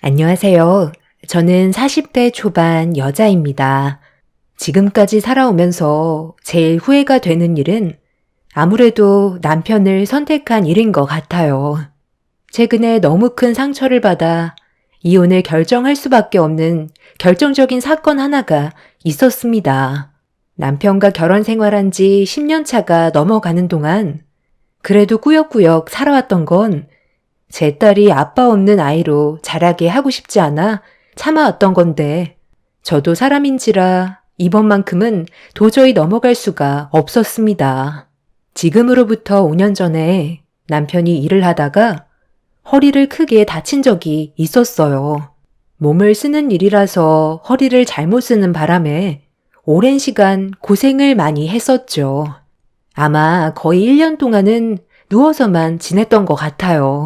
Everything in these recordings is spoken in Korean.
안녕하세요. 저는 40대 초반 여자입니다. 지금까지 살아오면서 제일 후회가 되는 일은 아무래도 남편을 선택한 일인 것 같아요. 최근에 너무 큰 상처를 받아 이혼을 결정할 수밖에 없는 결정적인 사건 하나가 있었습니다. 남편과 결혼 생활한 지 10년 차가 넘어가는 동안 그래도 꾸역꾸역 살아왔던 건 제 딸이 아빠 없는 아이로 자라게 하고 싶지 않아 참아왔던 건데, 저도 사람인지라 이번만큼은 도저히 넘어갈 수가 없었습니다. 지금으로부터 5년 전에 남편이 일을 하다가 허리를 크게 다친 적이 있었어요. 몸을 쓰는 일이라서 허리를 잘못 쓰는 바람에 오랜 시간 고생을 많이 했었죠. 아마 거의 1년 동안은 누워서만 지냈던 것 같아요.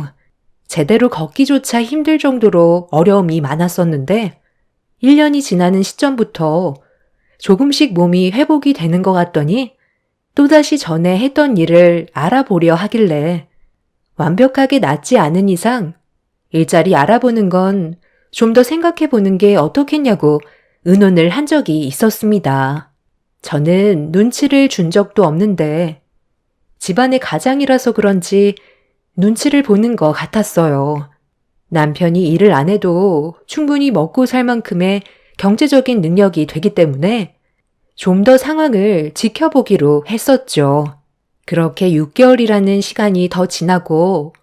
제대로 걷기조차 힘들 정도로 어려움이 많았었는데 1년이 지나는 시점부터 조금씩 몸이 회복이 되는 것 같더니 또다시 전에 했던 일을 알아보려 하길래 완벽하게 낫지 않은 이상 일자리 알아보는 건 좀 더 생각해 보는 게 어떻겠냐고 의논을 한 적이 있었습니다. 저는 눈치를 준 적도 없는데 집안의 가장이라서 그런지 눈치를 보는 것 같았어요. 남편이 일을 안 해도 충분히 먹고 살 만큼의 경제적인 능력이 되기 때문에 좀 더 상황을 지켜보기로 했었죠. 그렇게 6개월이라는 시간이 더 지나고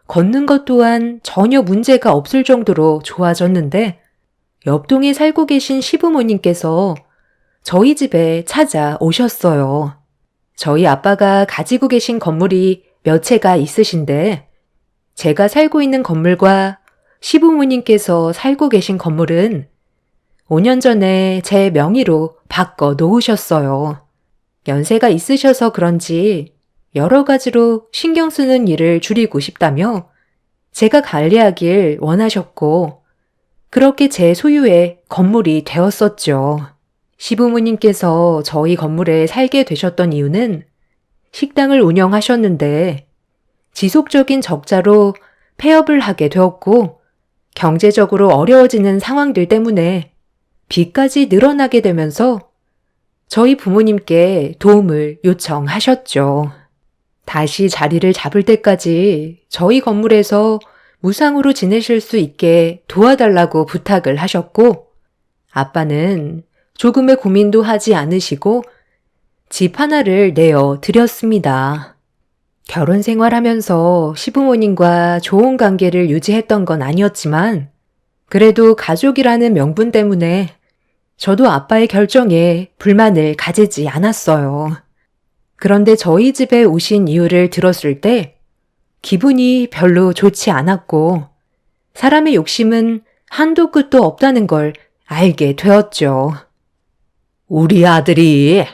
걷는 것 또한 전혀 문제가 없을 정도로 좋아졌는데 옆동에 살고 계신 시부모님께서 저희 집에 찾아오셨어요. 저희 아빠가 가지고 계신 건물이 몇 채가 있으신데 제가 살고 있는 건물과 시부모님께서 살고 계신 건물은 5년 전에 제 명의로 바꿔 놓으셨어요. 연세가 있으셔서 그런지 여러 가지로 신경 쓰는 일을 줄이고 싶다며 제가 관리하길 원하셨고 그렇게 제 소유의 건물이 되었었죠. 시부모님께서 저희 건물에 살게 되셨던 이유는 식당을 운영하셨는데 지속적인 적자로 폐업을 하게 되었고 경제적으로 어려워지는 상황들 때문에 빚까지 늘어나게 되면서 저희 부모님께 도움을 요청하셨죠. 다시 자리를 잡을 때까지 저희 건물에서 무상으로 지내실 수 있게 도와달라고 부탁을 하셨고 아빠는 조금의 고민도 하지 않으시고 집 하나를 내어 드렸습니다. 결혼 생활하면서 시부모님과 좋은 관계를 유지했던 건 아니었지만 그래도 가족이라는 명분 때문에 저도 아빠의 결정에 불만을 가지지 않았어요. 그런데 저희 집에 오신 이유를 들었을 때 기분이 별로 좋지 않았고 사람의 욕심은 한도 끝도 없다는 걸 알게 되었죠. 우리 아들이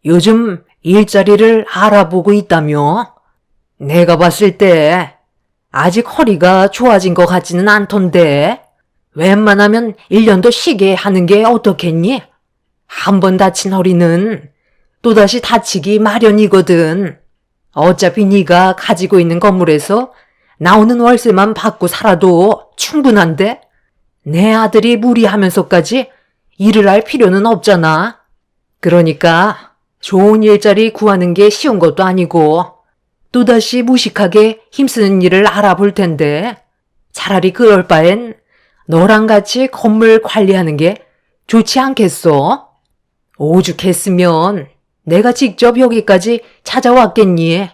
요즘 일자리를 알아보고 있다며? 내가 봤을 때 아직 허리가 좋아진 것 같지는 않던데 웬만하면 1년 더 쉬게 하는 게 어떻겠니? 한 번 다친 허리는 또다시 다치기 마련이거든. 어차피 네가 가지고 있는 건물에서 나오는 월세만 받고 살아도 충분한데 내 아들이 무리하면서까지 일을 할 필요는 없잖아. 그러니까 좋은 일자리 구하는 게 쉬운 것도 아니고 또다시 무식하게 힘쓰는 일을 알아볼 텐데 차라리 그럴 바엔 너랑 같이 건물 관리하는 게 좋지 않겠어? 오죽했으면 내가 직접 여기까지 찾아왔겠니?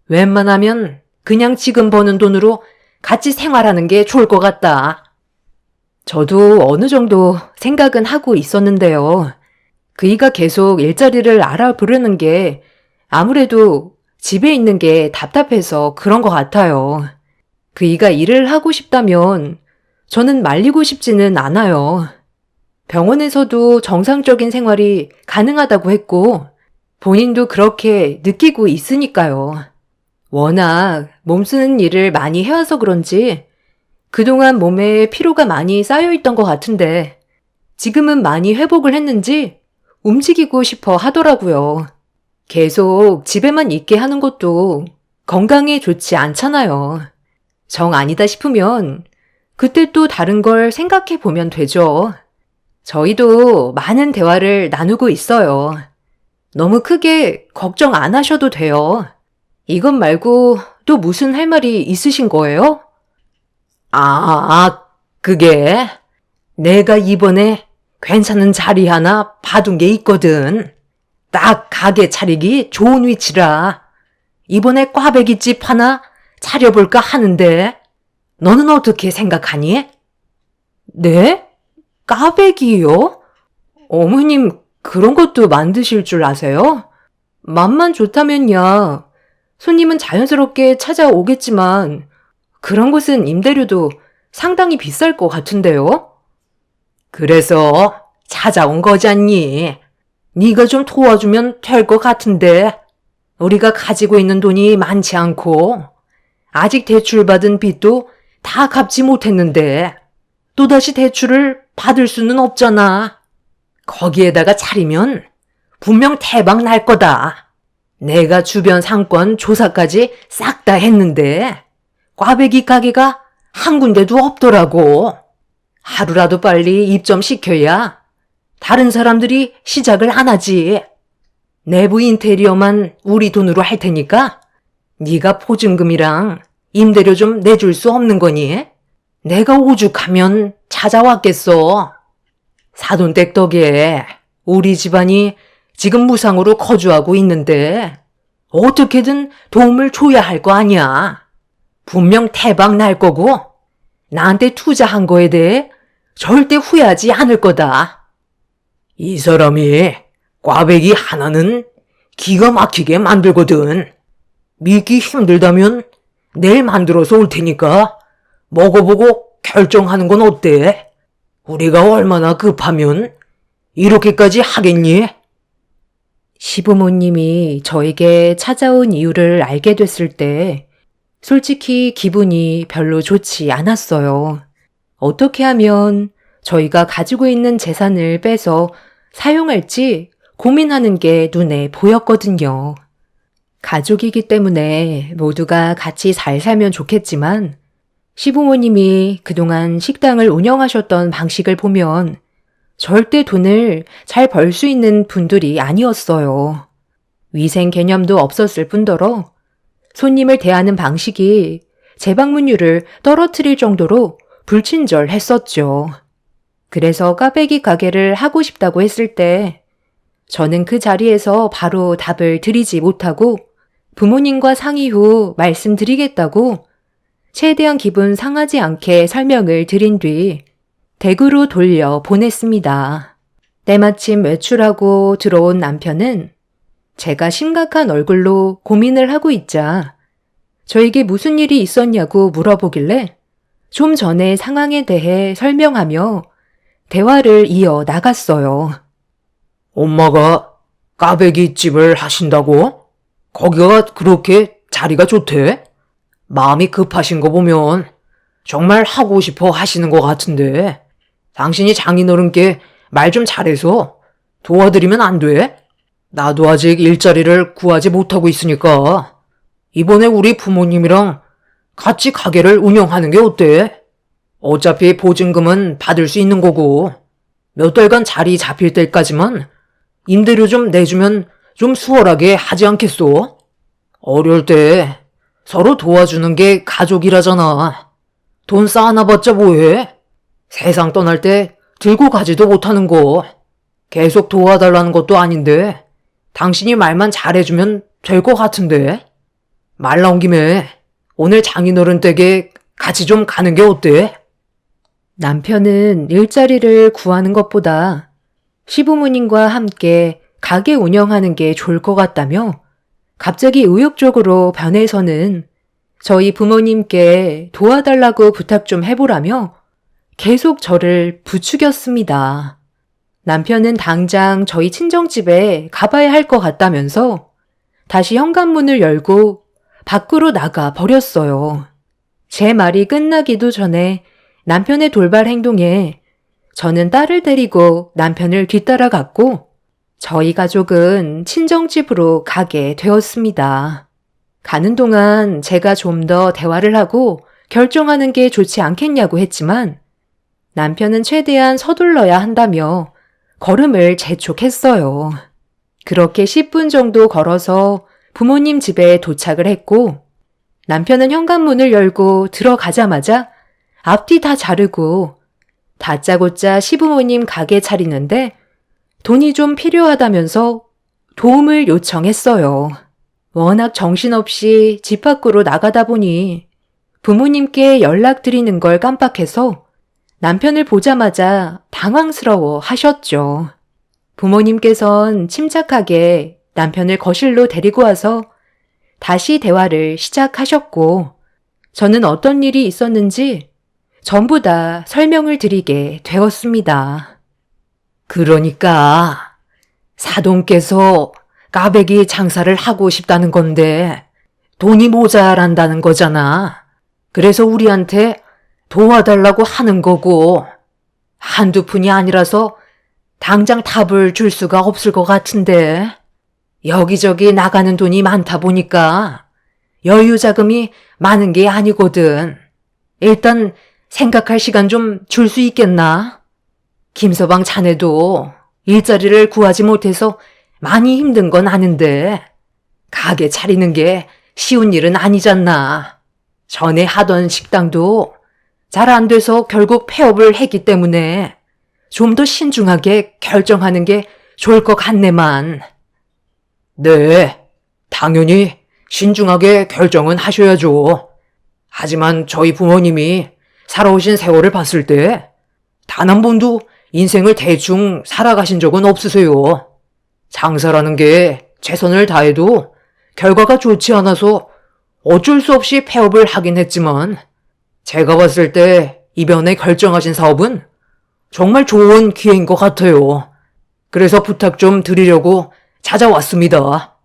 웬만하면 그냥 지금 버는 돈으로 같이 생활하는 게 좋을 것 같다. 저도 어느 정도 생각은 하고 있었는데요. 그이가 계속 일자리를 알아보려는 게 아무래도 집에 있는 게 답답해서 그런 것 같아요. 그이가 일을 하고 싶다면 저는 말리고 싶지는 않아요. 병원에서도 정상적인 생활이 가능하다고 했고 본인도 그렇게 느끼고 있으니까요. 워낙 몸 쓰는 일을 많이 해와서 그런지 그동안 몸에 피로가 많이 쌓여있던 것 같은데 지금은 많이 회복을 했는지 움직이고 싶어 하더라고요. 계속 집에만 있게 하는 것도 건강에 좋지 않잖아요. 정 아니다 싶으면 그때 또 다른 걸 생각해 보면 되죠. 저희도 많은 대화를 나누고 있어요. 너무 크게 걱정 안 하셔도 돼요. 이것 말고 또 무슨 할 말이 있으신 거예요? 그게 내가 이번에 괜찮은 자리 하나 봐둔 게 있거든. 딱 가게 차리기 좋은 위치라. 이번에 꽈배기집 하나 차려볼까 하는데 너는 어떻게 생각하니? 네? 까베기요? 어머님 그런 것도 만드실 줄 아세요? 맛만 좋다면야 손님은 자연스럽게 찾아오겠지만 그런 곳은 임대료도 상당히 비쌀 것 같은데요? 그래서 찾아온 거잖니. 네가 좀 도와주면 될 것 같은데 우리가 가지고 있는 돈이 많지 않고 아직 대출받은 빚도 다 갚지 못했는데 또다시 대출을 받을 수는 없잖아. 거기에다가 차리면 분명 대박 날 거다. 내가 주변 상권 조사까지 싹 다 했는데 꽈배기 가게가 한 군데도 없더라고. 하루라도 빨리 입점시켜야 다른 사람들이 시작을 안 하지. 내부 인테리어만 우리 돈으로 할 테니까 네가 보증금이랑 임대료 좀 내줄 수 없는 거니? 내가 오죽하면 찾아왔겠어. 사돈댁 덕에 우리 집안이 지금 무상으로 거주하고 있는데 어떻게든 도움을 줘야 할 거 아니야. 분명 대박 날 거고 나한테 투자한 거에 대해 절대 후회하지 않을 거다. 이 사람이 꽈배기 하나는 기가 막히게 만들거든. 믿기 힘들다면 내일 만들어서 올 테니까 먹어보고 결정하는 건 어때? 우리가 얼마나 급하면 이렇게까지 하겠니? 시부모님이 저에게 찾아온 이유를 알게 됐을 때 솔직히 기분이 별로 좋지 않았어요. 어떻게 하면 저희가 가지고 있는 재산을 빼서 사용할지 고민하는 게 눈에 보였거든요. 가족이기 때문에 모두가 같이 잘 살면 좋겠지만 시부모님이 그동안 식당을 운영하셨던 방식을 보면 절대 돈을 잘 벌 수 있는 분들이 아니었어요. 위생 개념도 없었을 뿐더러 손님을 대하는 방식이 재방문율을 떨어뜨릴 정도로 불친절했었죠. 그래서 꽈배기 가게를 하고 싶다고 했을 때 저는 그 자리에서 바로 답을 드리지 못하고 부모님과 상의 후 말씀드리겠다고 최대한 기분 상하지 않게 설명을 드린 뒤 댁으로 돌려 보냈습니다. 때마침 외출하고 들어온 남편은 제가 심각한 얼굴로 고민을 하고 있자 저에게 무슨 일이 있었냐고 물어보길래 좀 전의 상황에 대해 설명하며 대화를 이어 나갔어요. 엄마가 꽈배기 집을 하신다고? 거기가 그렇게 자리가 좋대? 마음이 급하신 거 보면 정말 하고 싶어 하시는 것 같은데 당신이 장인어른께 말 좀 잘해서 도와드리면 안 돼? 나도 아직 일자리를 구하지 못하고 있으니까 이번에 우리 부모님이랑 같이 가게를 운영하는 게 어때? 어차피 보증금은 받을 수 있는 거고 몇 달간 자리 잡힐 때까지만 임대료 좀 내주면 좀 수월하게 하지 않겠소? 어려울 때 서로 도와주는 게 가족이라잖아. 돈 쌓아놔봤자 뭐해? 세상 떠날 때 들고 가지도 못하는 거. 계속 도와달라는 것도 아닌데 당신이 말만 잘해주면 될 것 같은데. 말 나온 김에 오늘 장인어른 댁에 같이 좀 가는 게 어때? 남편은 일자리를 구하는 것보다 시부모님과 함께 가게 운영하는 게 좋을 것 같다며 갑자기 의욕적으로 변해서는 저희 부모님께 도와달라고 부탁 좀 해보라며 계속 저를 부추겼습니다. 남편은 당장 저희 친정집에 가봐야 할 것 같다면서 다시 현관문을 열고 밖으로 나가 버렸어요. 제 말이 끝나기도 전에 남편의 돌발 행동에 저는 딸을 데리고 남편을 뒤따라갔고 저희 가족은 친정집으로 가게 되었습니다. 가는 동안 제가 좀 더 대화를 하고 결정하는 게 좋지 않겠냐고 했지만 남편은 최대한 서둘러야 한다며 걸음을 재촉했어요. 그렇게 10분 정도 걸어서 부모님 집에 도착을 했고 남편은 현관문을 열고 들어가자마자 앞뒤 다 자르고 다짜고짜 시부모님 가게 차리는데 돈이 좀 필요하다면서 도움을 요청했어요. 워낙 정신없이 집 밖으로 나가다 보니 부모님께 연락드리는 걸 깜빡해서 남편을 보자마자 당황스러워 하셨죠. 부모님께선 침착하게 남편을 거실로 데리고 와서 다시 대화를 시작하셨고 저는 어떤 일이 있었는지 전부 다 설명을 드리게 되었습니다. 그러니까 사돈께서 까베기 장사를 하고 싶다는 건데 돈이 모자란다는 거잖아. 그래서 우리한테 도와달라고 하는 거고 한두 푼이 아니라서 당장 답을 줄 수가 없을 것 같은데 여기저기 나가는 돈이 많다 보니까 여유 자금이 많은 게 아니거든. 일단 생각할 시간 좀 줄 수 있겠나? 김서방 자네도 일자리를 구하지 못해서 많이 힘든 건 아는데 가게 차리는 게 쉬운 일은 아니잖나. 전에 하던 식당도 잘 안 돼서 결국 폐업을 했기 때문에 좀 더 신중하게 결정하는 게 좋을 것 같네만. 네, 당연히 신중하게 결정은 하셔야죠. 하지만 저희 부모님이 살아오신 세월을 봤을 때 단 한 번도 인생을 대충 살아가신 적은 없으세요. 장사라는 게 최선을 다해도 결과가 좋지 않아서 어쩔 수 없이 폐업을 하긴 했지만 제가 봤을 때 이번에 결정하신 사업은 정말 좋은 기회인 것 같아요. 그래서 부탁 좀 드리려고 찾아왔습니다.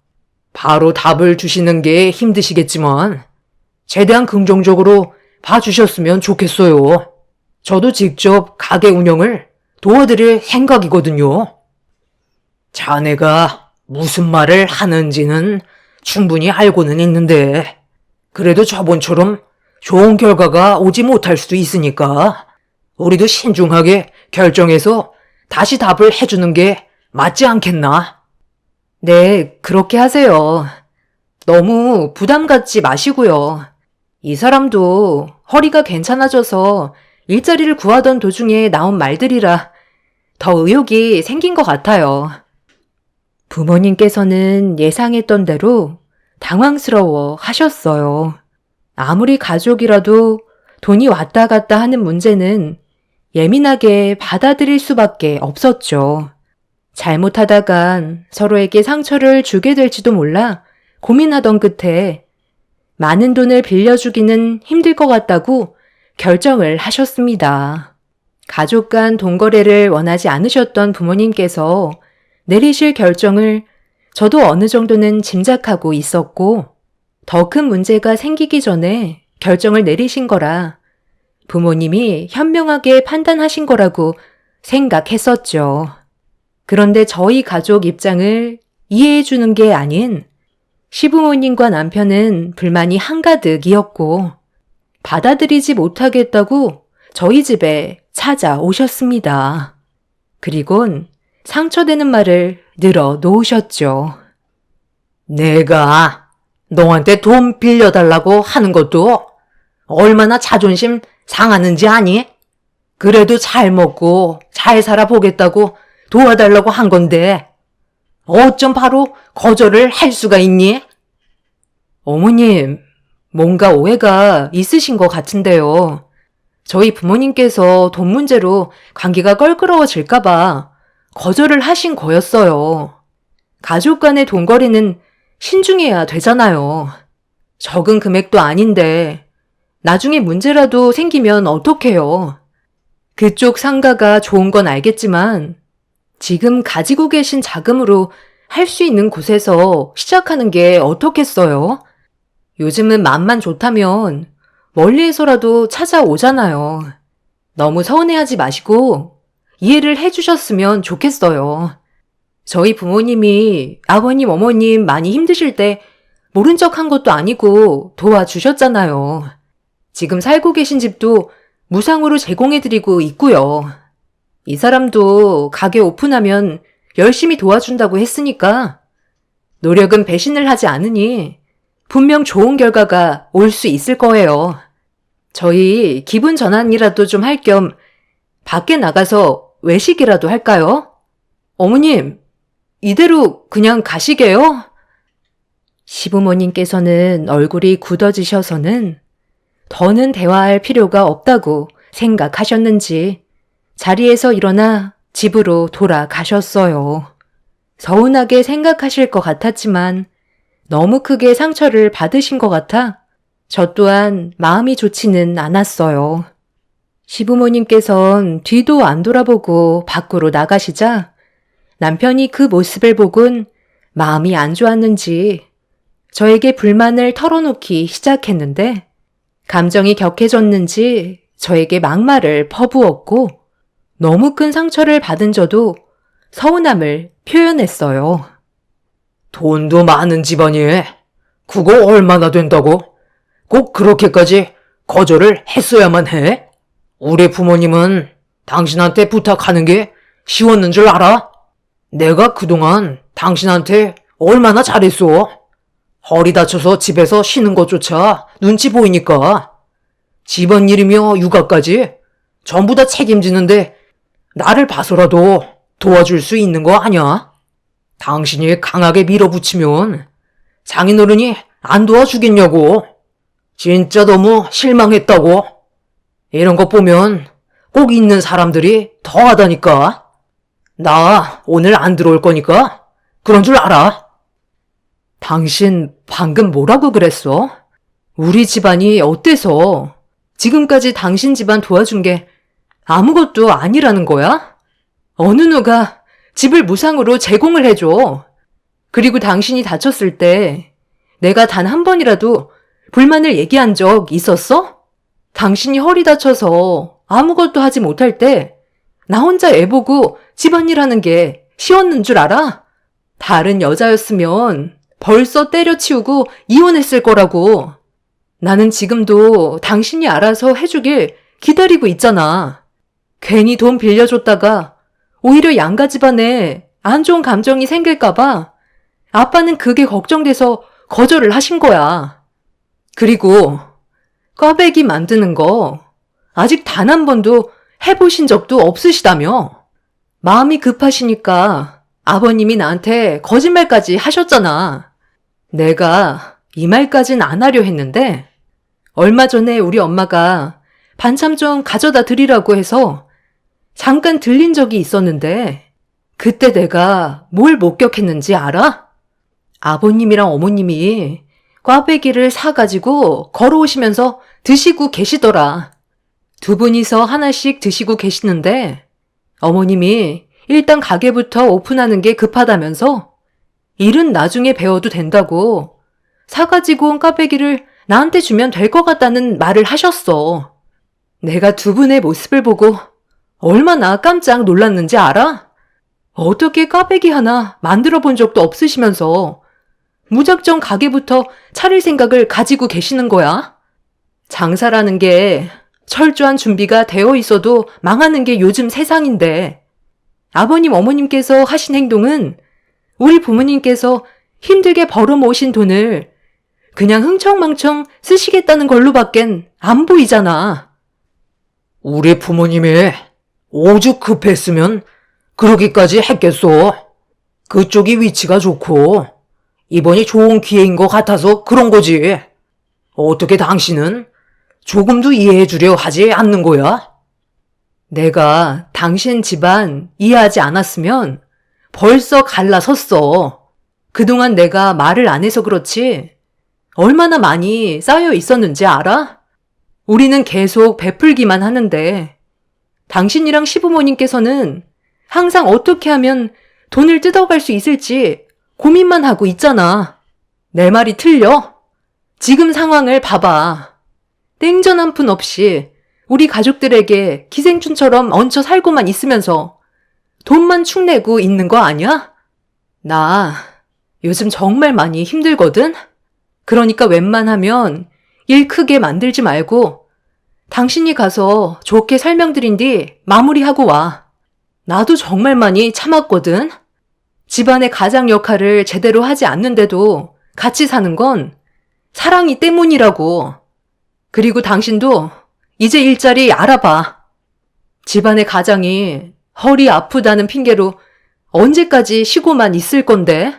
바로 답을 주시는 게 힘드시겠지만 최대한 긍정적으로 봐주셨으면 좋겠어요. 저도 직접 가게 운영을 도와드릴 생각이거든요. 자네가 무슨 말을 하는지는 충분히 알고는 있는데 그래도 저번처럼 좋은 결과가 오지 못할 수도 있으니까 우리도 신중하게 결정해서 다시 답을 해주는 게 맞지 않겠나? 네, 그렇게 하세요. 너무 부담 갖지 마시고요. 이 사람도 허리가 괜찮아져서 일자리를 구하던 도중에 나온 말들이라 더 의욕이 생긴 것 같아요. 부모님께서는 예상했던 대로 당황스러워 하셨어요. 아무리 가족이라도 돈이 왔다 갔다 하는 문제는 예민하게 받아들일 수밖에 없었죠. 잘못하다간 서로에게 상처를 주게 될지도 몰라 고민하던 끝에 많은 돈을 빌려주기는 힘들 것 같다고 결정을 하셨습니다. 가족 간 돈거래를 원하지 않으셨던 부모님께서 내리실 결정을 저도 어느 정도는 짐작하고 있었고 더 큰 문제가 생기기 전에 결정을 내리신 거라 부모님이 현명하게 판단하신 거라고 생각했었죠. 그런데 저희 가족 입장을 이해해 주는 게 아닌 시부모님과 남편은 불만이 한가득이었고 받아들이지 못하겠다고 저희 집에 찾아오셨습니다. 그리곤 상처되는 말을 늘어 놓으셨죠. 내가 너한테 돈 빌려달라고 하는 것도 얼마나 자존심 상하는지 아니? 그래도 잘 먹고 잘 살아보겠다고 도와달라고 한 건데 어쩜 바로 거절을 할 수가 있니? 어머님, 뭔가 오해가 있으신 것 같은데요. 저희 부모님께서 돈 문제로 관계가 껄끄러워질까봐 거절을 하신 거였어요. 가족 간의 돈거래는 신중해야 되잖아요. 적은 금액도 아닌데 나중에 문제라도 생기면 어떡해요. 그쪽 상가가 좋은 건 알겠지만 지금 가지고 계신 자금으로 할 수 있는 곳에서 시작하는 게 어떻겠어요? 요즘은 맘만 좋다면 멀리에서라도 찾아오잖아요. 너무 서운해하지 마시고 이해를 해주셨으면 좋겠어요. 저희 부모님이 아버님, 어머님 많이 힘드실 때 모른 척 한 것도 아니고 도와주셨잖아요. 지금 살고 계신 집도 무상으로 제공해드리고 있고요. 이 사람도 가게 오픈하면 열심히 도와준다고 했으니까 노력은 배신을 하지 않으니 분명 좋은 결과가 올 수 있을 거예요. 저희 기분 전환이라도 좀 할 겸 밖에 나가서 외식이라도 할까요? 어머님, 이대로 그냥 가시게요? 시부모님께서는 얼굴이 굳어지셔서는 더는 대화할 필요가 없다고 생각하셨는지 자리에서 일어나 집으로 돌아가셨어요. 서운하게 생각하실 것 같았지만 너무 크게 상처를 받으신 것 같아 저 또한 마음이 좋지는 않았어요. 시부모님께선 뒤도 안 돌아보고 밖으로 나가시자 남편이 그 모습을 보곤 마음이 안 좋았는지 저에게 불만을 털어놓기 시작했는데 감정이 격해졌는지 저에게 막말을 퍼부었고 너무 큰 상처를 받은 저도 서운함을 표현했어요. 돈도 많은 집안이 그거 얼마나 된다고? 꼭 그렇게까지 거절을 했어야만 해? 우리 부모님은 당신한테 부탁하는 게 쉬웠는 줄 알아? 내가 그동안 당신한테 얼마나 잘했어? 허리 다쳐서 집에서 쉬는 것조차 눈치 보이니까 집안일이며 육아까지 전부 다 책임지는데 나를 봐서라도 도와줄 수 있는 거 아냐? 당신이 강하게 밀어붙이면 장인어른이 안 도와주겠냐고. 진짜 너무 실망했다고. 이런 거 보면 꼭 있는 사람들이 더하다니까. 나 오늘 안 들어올 거니까 그런 줄 알아. 당신 방금 뭐라고 그랬어? 우리 집안이 어때서 지금까지 당신 집안 도와준 게 아무것도 아니라는 거야? 어느 누가 집을 무상으로 제공을 해줘. 그리고 당신이 다쳤을 때 내가 단 한 번이라도 불만을 얘기한 적 있었어? 당신이 허리 다쳐서 아무것도 하지 못할 때 나 혼자 애 보고 집안일 하는 게 쉬웠는 줄 알아? 다른 여자였으면 벌써 때려치우고 이혼했을 거라고. 나는 지금도 당신이 알아서 해주길 기다리고 있잖아. 괜히 돈 빌려줬다가 오히려 양가 집안에 안 좋은 감정이 생길까봐 아빠는 그게 걱정돼서 거절을 하신 거야. 그리고 꽈배기 만드는 거 아직 단 한 번도 해보신 적도 없으시다며. 마음이 급하시니까 아버님이 나한테 거짓말까지 하셨잖아. 내가 이 말까진 안 하려 했는데 얼마 전에 우리 엄마가 반찬 좀 가져다 드리라고 해서 잠깐 들린 적이 있었는데 그때 내가 뭘 목격했는지 알아? 아버님이랑 어머님이 꽈배기를 사가지고 걸어오시면서 드시고 계시더라. 두 분이서 하나씩 드시고 계시는데 어머님이 일단 가게부터 오픈하는 게 급하다면서 일은 나중에 배워도 된다고 사가지고 온 꽈배기를 나한테 주면 될 것 같다는 말을 하셨어. 내가 두 분의 모습을 보고 얼마나 깜짝 놀랐는지 알아? 어떻게 꽈배기 하나 만들어 본 적도 없으시면서 무작정 가게부터 차릴 생각을 가지고 계시는 거야? 장사라는 게 철저한 준비가 되어 있어도 망하는 게 요즘 세상인데 아버님 어머님께서 하신 행동은 우리 부모님께서 힘들게 벌어모으신 돈을 그냥 흥청망청 쓰시겠다는 걸로밖엔 안 보이잖아. 우리 부모님이 오죽 급했으면 그러기까지 했겠소. 그쪽이 위치가 좋고 이번이 좋은 기회인 것 같아서 그런 거지. 어떻게 당신은 조금도 이해해 주려 하지 않는 거야? 내가 당신 집안 이해하지 않았으면 벌써 갈라섰어. 그동안 내가 말을 안 해서 그렇지 얼마나 많이 쌓여 있었는지 알아? 우리는 계속 베풀기만 하는데 당신이랑 시부모님께서는 항상 어떻게 하면 돈을 뜯어갈 수 있을지 고민만 하고 있잖아. 내 말이 틀려? 지금 상황을 봐봐. 땡전 한 푼 없이 우리 가족들에게 기생충처럼 얹혀 살고만 있으면서 돈만 축내고 있는 거 아니야? 나 요즘 정말 많이 힘들거든? 그러니까 웬만하면 일 크게 만들지 말고 당신이 가서 좋게 설명드린 뒤 마무리하고 와. 나도 정말 많이 참았거든. 집안의 가장 역할을 제대로 하지 않는데도 같이 사는 건 사랑이 때문이라고. 그리고 당신도 이제 일자리 알아봐. 집안의 가장이 허리 아프다는 핑계로 언제까지 쉬고만 있을 건데?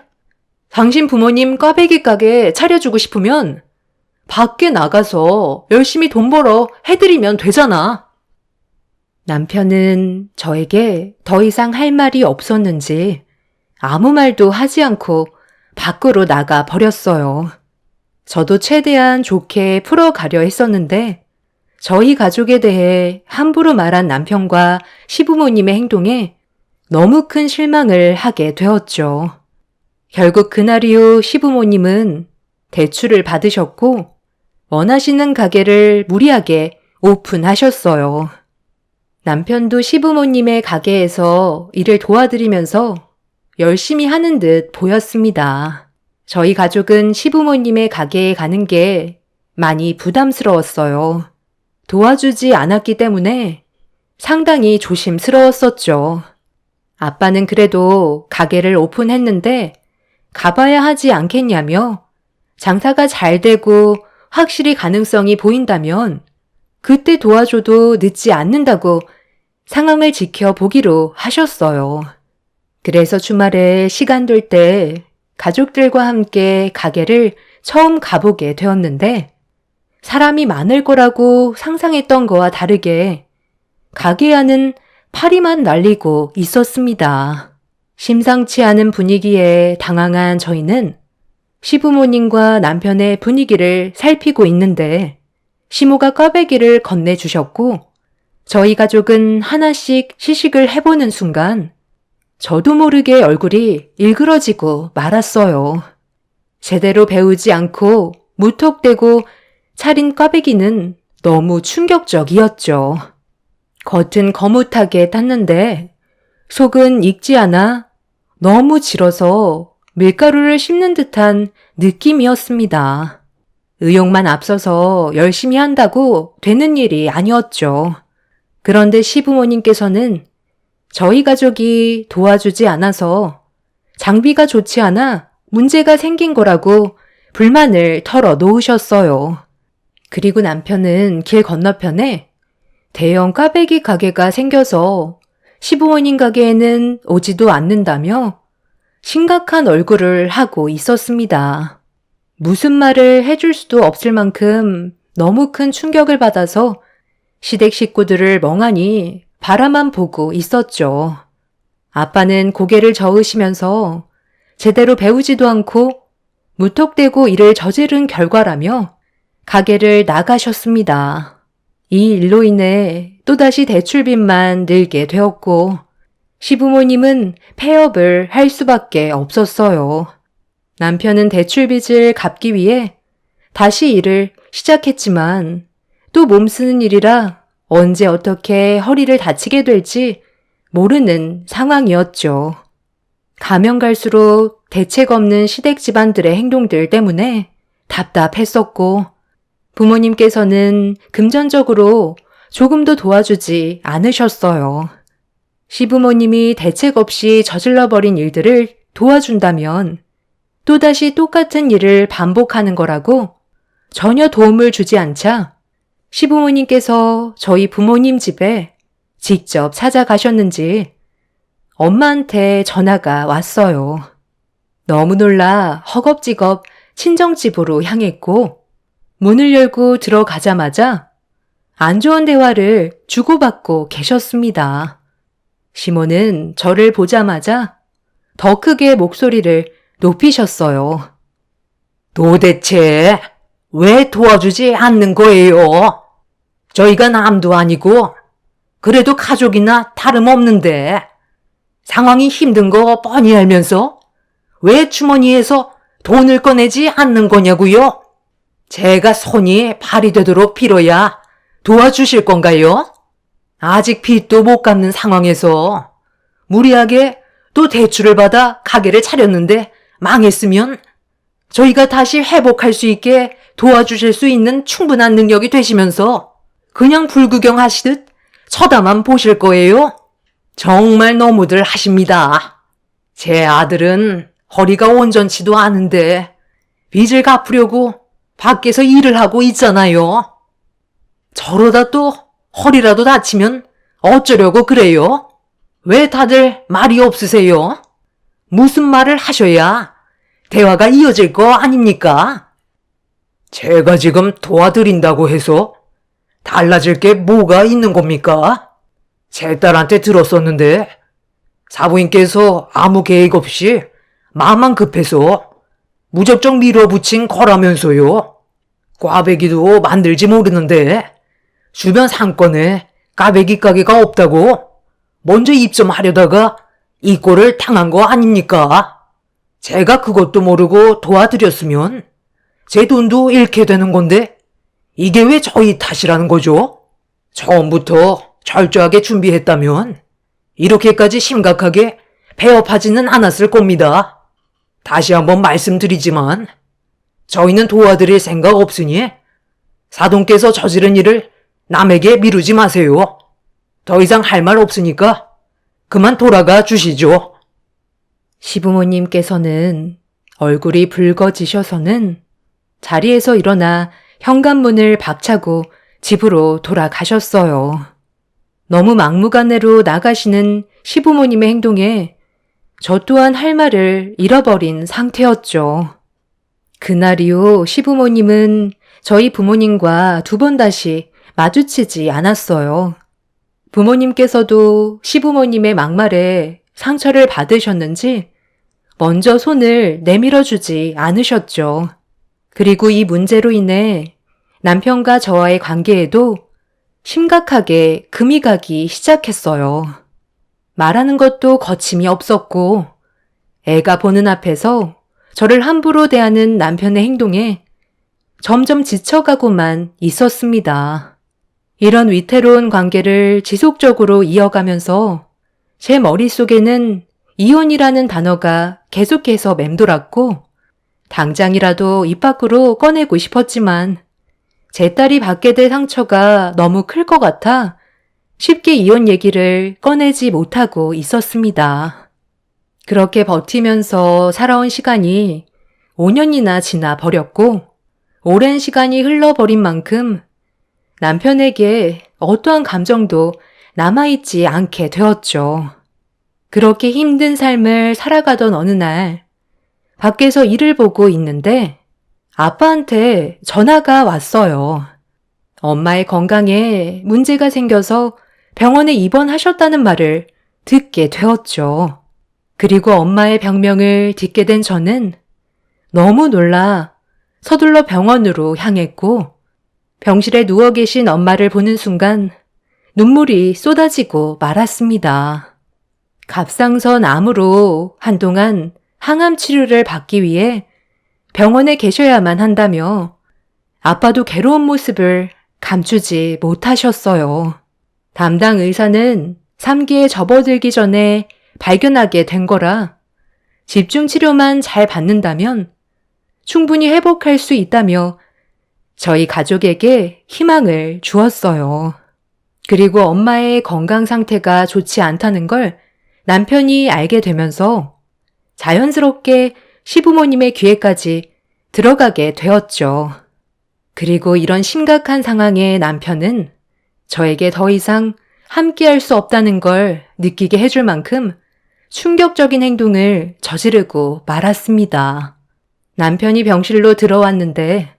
당신 부모님 꽈배기 가게 차려주고 싶으면 밖에 나가서 열심히 돈 벌어 해드리면 되잖아. 남편은 저에게 더 이상 할 말이 없었는지 아무 말도 하지 않고 밖으로 나가 버렸어요. 저도 최대한 좋게 풀어가려 했었는데 저희 가족에 대해 함부로 말한 남편과 시부모님의 행동에 너무 큰 실망을 하게 되었죠. 결국 그날 이후 시부모님은 대출을 받으셨고 원하시는 가게를 무리하게 오픈하셨어요. 남편도 시부모님의 가게에서 일을 도와드리면서 열심히 하는 듯 보였습니다. 저희 가족은 시부모님의 가게에 가는 게 많이 부담스러웠어요. 도와주지 않았기 때문에 상당히 조심스러웠었죠. 아빠는 그래도 가게를 오픈했는데 가봐야 하지 않겠냐며 장사가 잘 되고 확실히 가능성이 보인다면 그때 도와줘도 늦지 않는다고 상황을 지켜보기로 하셨어요. 그래서 주말에 시간 될 때 가족들과 함께 가게를 처음 가보게 되었는데 사람이 많을 거라고 상상했던 거와 다르게 가게 안은 파리만 날리고 있었습니다. 심상치 않은 분위기에 당황한 저희는 시부모님과 남편의 분위기를 살피고 있는데 시모가 꽈배기를 건네주셨고 저희 가족은 하나씩 시식을 해보는 순간 저도 모르게 얼굴이 일그러지고 말았어요. 제대로 배우지 않고 무턱대고 차린 꽈배기는 너무 충격적이었죠. 겉은 거뭇하게 탔는데 속은 익지 않아 너무 질어서 밀가루를 씹는 듯한 느낌이었습니다. 의욕만 앞서서 열심히 한다고 되는 일이 아니었죠. 그런데 시부모님께서는 저희 가족이 도와주지 않아서 장비가 좋지 않아 문제가 생긴 거라고 불만을 털어 놓으셨어요. 그리고 남편은 길 건너편에 대형 꽈배기 가게가 생겨서 시부모님 가게에는 오지도 않는다며 심각한 얼굴을 하고 있었습니다. 무슨 말을 해줄 수도 없을 만큼 너무 큰 충격을 받아서 시댁 식구들을 멍하니 바라만 보고 있었죠. 아빠는 고개를 저으시면서 제대로 배우지도 않고 무턱대고 일을 저지른 결과라며 가게를 나가셨습니다. 이 일로 인해 또다시 대출빚만 늘게 되었고 시부모님은 폐업을 할 수밖에 없었어요. 남편은 대출빚을 갚기 위해 다시 일을 시작했지만 또 몸쓰는 일이라 언제 어떻게 허리를 다치게 될지 모르는 상황이었죠. 가면 갈수록 대책 없는 시댁 집안들의 행동들 때문에 답답했었고 부모님께서는 금전적으로 조금도 도와주지 않으셨어요. 시부모님이 대책 없이 저질러버린 일들을 도와준다면 또다시 똑같은 일을 반복하는 거라고 전혀 도움을 주지 않자 시부모님께서 저희 부모님 집에 직접 찾아가셨는지 엄마한테 전화가 왔어요. 너무 놀라 허겁지겁 친정집으로 향했고 문을 열고 들어가자마자 안 좋은 대화를 주고받고 계셨습니다. 시모는 저를 보자마자 더 크게 목소리를 높이셨어요. 도대체 왜 도와주지 않는 거예요? 저희가 남도 아니고 그래도 가족이나 다름없는데 상황이 힘든 거 뻔히 알면서 왜 주머니에서 돈을 꺼내지 않는 거냐고요? 제가 손이 발이 되도록 빌어야 도와주실 건가요? 아직 빚도 못 갚는 상황에서 무리하게 또 대출을 받아 가게를 차렸는데 망했으면 저희가 다시 회복할 수 있게 도와주실 수 있는 충분한 능력이 되시면서 그냥 불구경 하시듯 쳐다만 보실 거예요? 정말 너무들 하십니다. 제 아들은 허리가 온전치도 않은데 빚을 갚으려고 밖에서 일을 하고 있잖아요. 저러다 또 허리라도 다치면 어쩌려고 그래요? 왜 다들 말이 없으세요? 무슨 말을 하셔야 대화가 이어질 거 아닙니까? 제가 지금 도와드린다고 해서 달라질 게 뭐가 있는 겁니까? 제 딸한테 들었었는데 사부인께서 아무 계획 없이 마음만 급해서 무작정 밀어붙인 거라면서요. 꽈배기도 만들지 모르는데 주변 상권에 꽈배기 가게가 없다고 먼저 입점하려다가 이 꼴을 당한 거 아닙니까? 제가 그것도 모르고 도와드렸으면 제 돈도 잃게 되는 건데 이게 왜 저희 탓이라는 거죠? 처음부터 철저하게 준비했다면 이렇게까지 심각하게 폐업하지는 않았을 겁니다. 다시 한번 말씀드리지만 저희는 도와드릴 생각 없으니 사돈께서 저지른 일을 남에게 미루지 마세요. 더 이상 할 말 없으니까 그만 돌아가 주시죠. 시부모님께서는 얼굴이 붉어지셔서는 자리에서 일어나 현관문을 박차고 집으로 돌아가셨어요. 너무 막무가내로 나가시는 시부모님의 행동에 저 또한 할 말을 잃어버린 상태였죠. 그날 이후 시부모님은 저희 부모님과 두 번 다시 마주치지 않았어요. 부모님께서도 시부모님의 막말에 상처를 받으셨는지 먼저 손을 내밀어주지 않으셨죠. 그리고 이 문제로 인해 남편과 저와의 관계에도 심각하게 금이 가기 시작했어요. 말하는 것도 거침이 없었고 애가 보는 앞에서 저를 함부로 대하는 남편의 행동에 점점 지쳐가고만 있었습니다. 이런 위태로운 관계를 지속적으로 이어가면서 제 머릿속에는 이혼이라는 단어가 계속해서 맴돌았고 당장이라도 입 밖으로 꺼내고 싶었지만 제 딸이 받게 될 상처가 너무 클 것 같아 쉽게 이혼 얘기를 꺼내지 못하고 있었습니다. 그렇게 버티면서 살아온 시간이 5년이나 지나 버렸고 오랜 시간이 흘러버린 만큼 남편에게 어떠한 감정도 남아있지 않게 되었죠. 그렇게 힘든 삶을 살아가던 어느 날 밖에서 일을 보고 있는데 아빠한테 전화가 왔어요. 엄마의 건강에 문제가 생겨서 병원에 입원하셨다는 말을 듣게 되었죠. 그리고 엄마의 병명을 듣게 된 저는 너무 놀라 서둘러 병원으로 향했고 병실에 누워 계신 엄마를 보는 순간 눈물이 쏟아지고 말았습니다. 갑상선 암으로 한동안 항암 치료를 받기 위해 병원에 계셔야만 한다며 아빠도 괴로운 모습을 감추지 못하셨어요. 담당 의사는 3기에 접어들기 전에 발견하게 된 거라 집중 치료만 잘 받는다면 충분히 회복할 수 있다며 저희 가족에게 희망을 주었어요. 그리고 엄마의 건강 상태가 좋지 않다는 걸 남편이 알게 되면서 자연스럽게 시부모님의 귀에까지 들어가게 되었죠. 그리고 이런 심각한 상황에 남편은 저에게 더 이상 함께할 수 없다는 걸 느끼게 해줄 만큼 충격적인 행동을 저지르고 말았습니다. 남편이 병실로 들어왔는데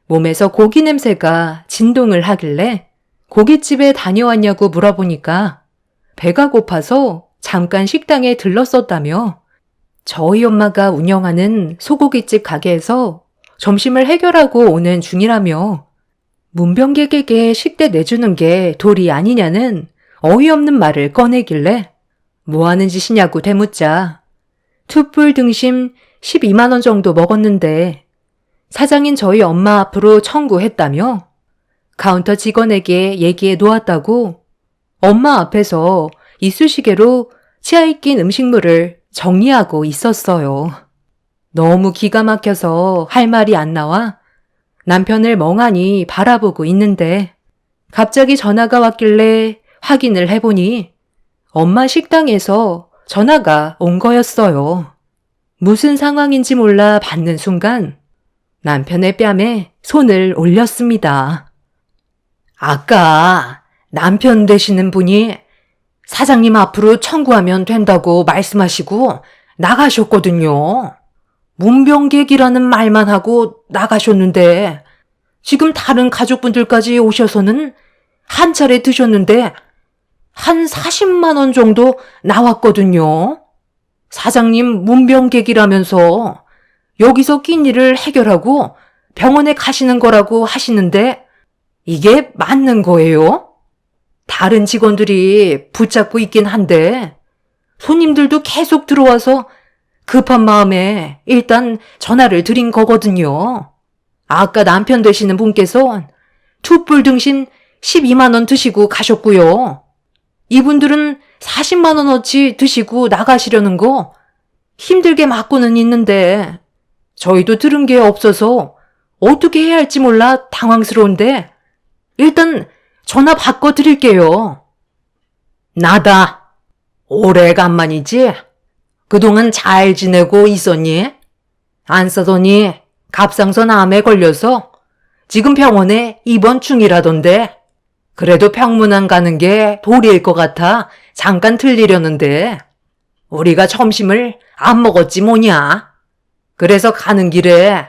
몸에서 고기 냄새가 진동을 하길래 고깃집에 다녀왔냐고 물어보니까 배가 고파서 잠깐 식당에 들렀었다며 저희 엄마가 운영하는 소고기집 가게에서 점심을 해결하고 오는 중이라며 문병객에게 식대 내주는 게 도리 아니냐는 어이없는 말을 꺼내길래 뭐 하는 짓이냐고 되묻자 툭불 등심 12만 원 정도 먹었는데 사장인 저희 엄마 앞으로 청구했다며 카운터 직원에게 얘기해 놓았다고 엄마 앞에서 이쑤시개로 치아에 낀 음식물을 정리하고 있었어요. 너무 기가 막혀서 할 말이 안 나와 남편을 멍하니 바라보고 있는데 갑자기 전화가 왔길래 확인을 해보니 엄마 식당에서 전화가 온 거였어요. 무슨 상황인지 몰라 받는 순간 남편의 뺨에 손을 올렸습니다. 아까 남편 되시는 분이 사장님 앞으로 청구하면 된다고 말씀하시고 나가셨거든요. 문병객이라는 말만 하고 나가셨는데 지금 다른 가족분들까지 오셔서는 한 차례 드셨는데 한 40만 원 정도 나왔거든요. 사장님 문병객이라면서 여기서 낀 일을 해결하고 병원에 가시는 거라고 하시는데 이게 맞는 거예요? 다른 직원들이 붙잡고 있긴 한데 손님들도 계속 들어와서 급한 마음에 일단 전화를 드린 거거든요. 아까 남편 되시는 분께서 투불 등심 12만 원 드시고 가셨고요. 이분들은 40만 원어치 드시고 나가시려는 거 힘들게 맞고는 있는데 저희도 들은 게 없어서 어떻게 해야 할지 몰라 당황스러운데 일단 전화 바꿔 드릴게요. 나다. 오래간만이지? 그동안 잘 지내고 있었니? 안 싸더니 갑상선 암에 걸려서 지금 병원에 입원 중이라던데 그래도 평문안 가는 게 도리일 것 같아 잠깐 들리려는데 우리가 점심을 안 먹었지 뭐냐. 그래서 가는 길에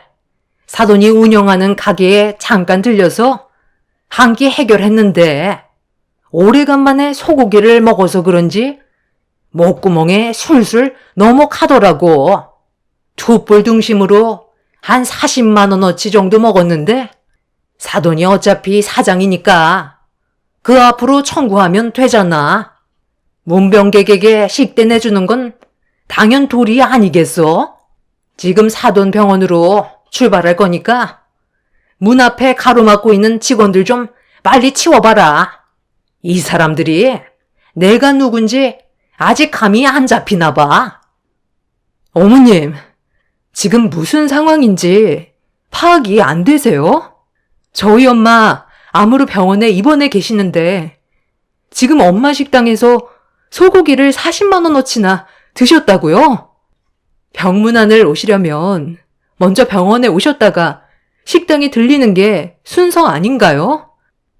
사돈이 운영하는 가게에 잠깐 들려서 한 끼 해결했는데 오래간만에 소고기를 먹어서 그런지 목구멍에 술술 넘어가더라고. 투불 등심으로 한 40만 원어치 정도 먹었는데 사돈이 어차피 사장이니까 그 앞으로 청구하면 되잖아. 문병객에게 식대 내주는 건 당연 도리 아니겠어? 지금 사돈 병원으로 출발할 거니까 문 앞에 가로막고 있는 직원들 좀 빨리 치워봐라. 이 사람들이 내가 누군지 아직 감이 안 잡히나 봐. 어머님, 지금 무슨 상황인지 파악이 안 되세요? 저희 엄마 암으로 병원에 입원해 계시는데 지금 엄마 식당에서 소고기를 40만 원어치나 드셨다고요? 병문안을 오시려면 먼저 병원에 오셨다가 식당에 들리는 게 순서 아닌가요?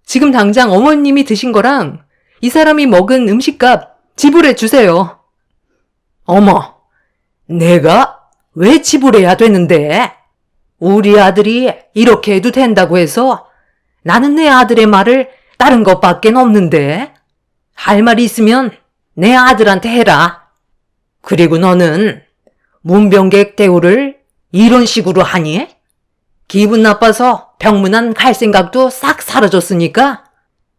지금 당장 어머님이 드신 거랑 이 사람이 먹은 음식값 지불해 주세요. 어머, 내가 왜 지불해야 되는데? 우리 아들이 이렇게 해도 된다고 해서 나는 내 아들의 말을 따른 것밖엔 없는데 할 말이 있으면 내 아들한테 해라. 그리고 너는 문병객 대우를 이런 식으로 하니? 기분 나빠서 병문안 갈 생각도 싹 사라졌으니까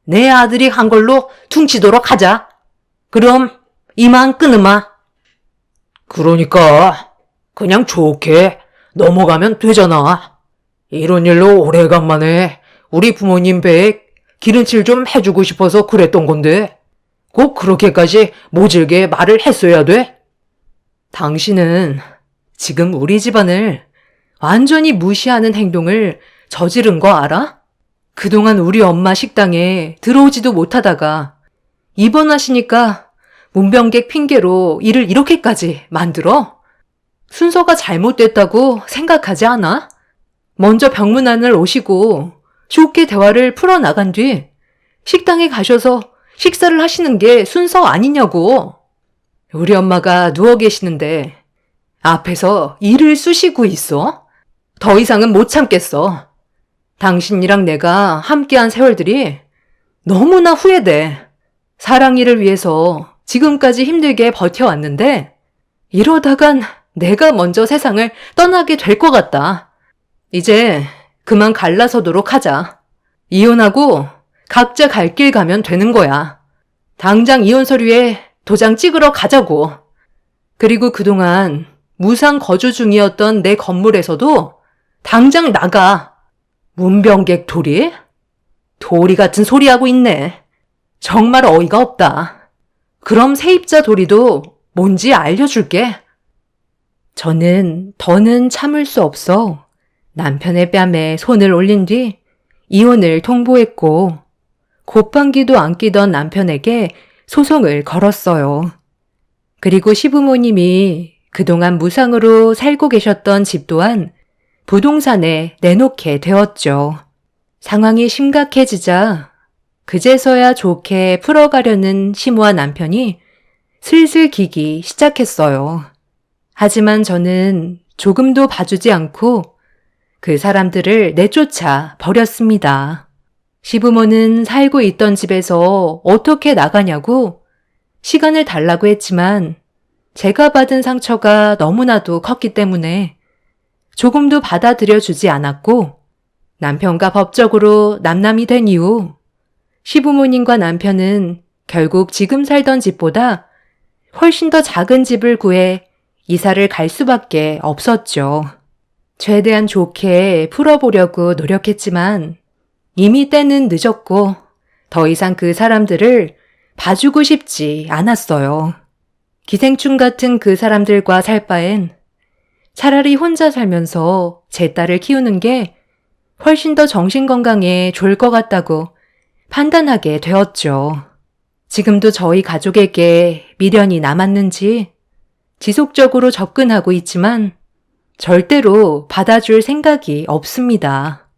내 아들이 한 걸로 퉁치도록 하자. 그럼 이만 끊으마. 그러니까 그냥 좋게 넘어가면 되잖아. 이런 일로 오래간만에 우리 부모님 배에 기름칠 좀 해주고 싶어서 그랬던 건데 꼭 그렇게까지 모질게 말을 했어야 돼? 당신은 지금 우리 집안을 완전히 무시하는 행동을 저지른 거 알아? 그동안 우리 엄마 식당에 들어오지도 못하다가 입원하시니까 문병객 핑계로 일을 이렇게까지 만들어? 순서가 잘못됐다고 생각하지 않아? 먼저 병문안을 오시고 좋게 대화를 풀어나간 뒤 식당에 가셔서 식사를 하시는 게 순서 아니냐고. 우리 엄마가 누워 계시는데 앞에서 일을 쑤시고 있어? 더 이상은 못 참겠어. 당신이랑 내가 함께한 세월들이 너무나 후회돼. 사랑이를 위해서 지금까지 힘들게 버텨왔는데 이러다간 내가 먼저 세상을 떠나게 될 것 같다. 이제 그만 갈라서도록 하자. 이혼하고 각자 갈 길 가면 되는 거야. 당장 이혼 서류에 도장 찍으러 가자고. 그리고 그동안 무상 거주 중이었던 내 건물에서도 당장 나가. 문병객 도리? 도리 같은 소리 하고 있네. 정말 어이가 없다. 그럼 세입자 도리도 뭔지 알려줄게. 저는 더는 참을 수 없어 남편의 뺨에 손을 올린 뒤 이혼을 통보했고 곱방귀도 안 끼던 남편에게 소송을 걸었어요. 그리고 시부모님이 그동안 무상으로 살고 계셨던 집 또한 부동산에 내놓게 되었죠. 상황이 심각해지자 그제서야 좋게 풀어가려는 시모와 남편이 슬슬 기기 시작했어요. 하지만 저는 조금도 봐주지 않고 그 사람들을 내쫓아 버렸습니다. 시부모는 살고 있던 집에서 어떻게 나가냐고 시간을 달라고 했지만 제가 받은 상처가 너무나도 컸기 때문에 조금도 받아들여주지 않았고 남편과 법적으로 남남이 된 이후 시부모님과 남편은 결국 지금 살던 집보다 훨씬 더 작은 집을 구해 이사를 갈 수밖에 없었죠. 최대한 좋게 풀어보려고 노력했지만 이미 때는 늦었고 더 이상 그 사람들을 봐주고 싶지 않았어요. 기생충 같은 그 사람들과 살 바엔 차라리 혼자 살면서 제 딸을 키우는 게 훨씬 더 정신건강에 좋을 것 같다고 판단하게 되었죠. 지금도 저희 가족에게 미련이 남았는지 지속적으로 접근하고 있지만 절대로 받아줄 생각이 없습니다.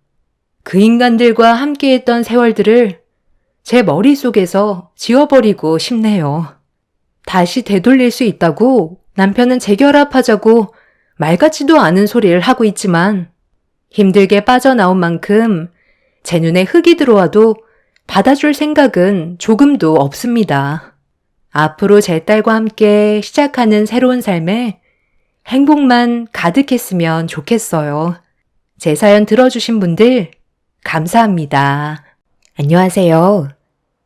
그 인간들과 함께했던 세월들을 제 머릿속에서 지워버리고 싶네요. 다시 되돌릴 수 있다고 남편은 재결합하자고 말 같지도 않은 소리를 하고 있지만 힘들게 빠져나온 만큼 제 눈에 흙이 들어와도 받아줄 생각은 조금도 없습니다. 앞으로 제 딸과 함께 시작하는 새로운 삶에 행복만 가득했으면 좋겠어요. 제 사연 들어주신 분들 감사합니다. 안녕하세요.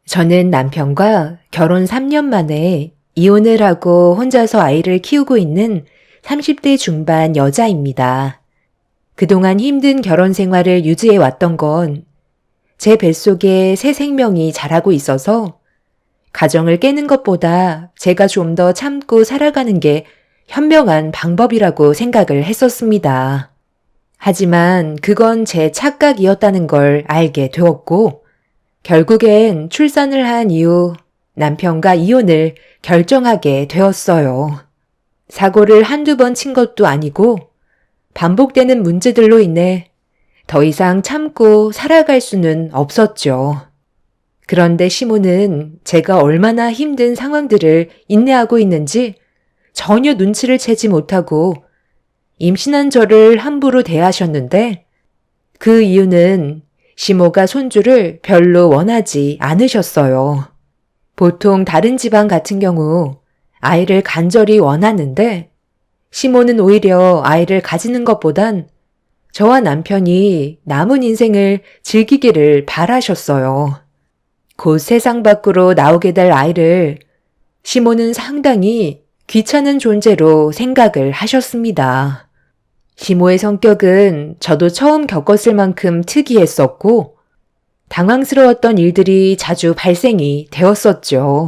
저는 남편과 결혼 3년 만에 이혼을 하고 혼자서 아이를 키우고 있는 30대 중반 여자입니다. 그동안 힘든 결혼 생활을 유지해 왔던 건 제 뱃속에 새 생명이 자라고 있어서 가정을 깨는 것보다 제가 좀 더 참고 살아가는 게 현명한 방법이라고 생각을 했었습니다. 하지만 그건 제 착각이었다는 걸 알게 되었고 결국엔 출산을 한 이후 남편과 이혼을 결정하게 되었어요. 사고를 한두 번 친 것도 아니고 반복되는 문제들로 인해 더 이상 참고 살아갈 수는 없었죠. 그런데 시모는 제가 얼마나 힘든 상황들을 인내하고 있는지 전혀 눈치를 채지 못하고 임신한 저를 함부로 대하셨는데 그 이유는 시모가 손주를 별로 원하지 않으셨어요. 보통 다른 집안 같은 경우 아이를 간절히 원하는데 시모는 오히려 아이를 가지는 것보단 저와 남편이 남은 인생을 즐기기를 바라셨어요. 곧 세상 밖으로 나오게 될 아이를 시모는 상당히 귀찮은 존재로 생각을 하셨습니다. 시모의 성격은 저도 처음 겪었을 만큼 특이했었고 당황스러웠던 일들이 자주 발생이 되었었죠.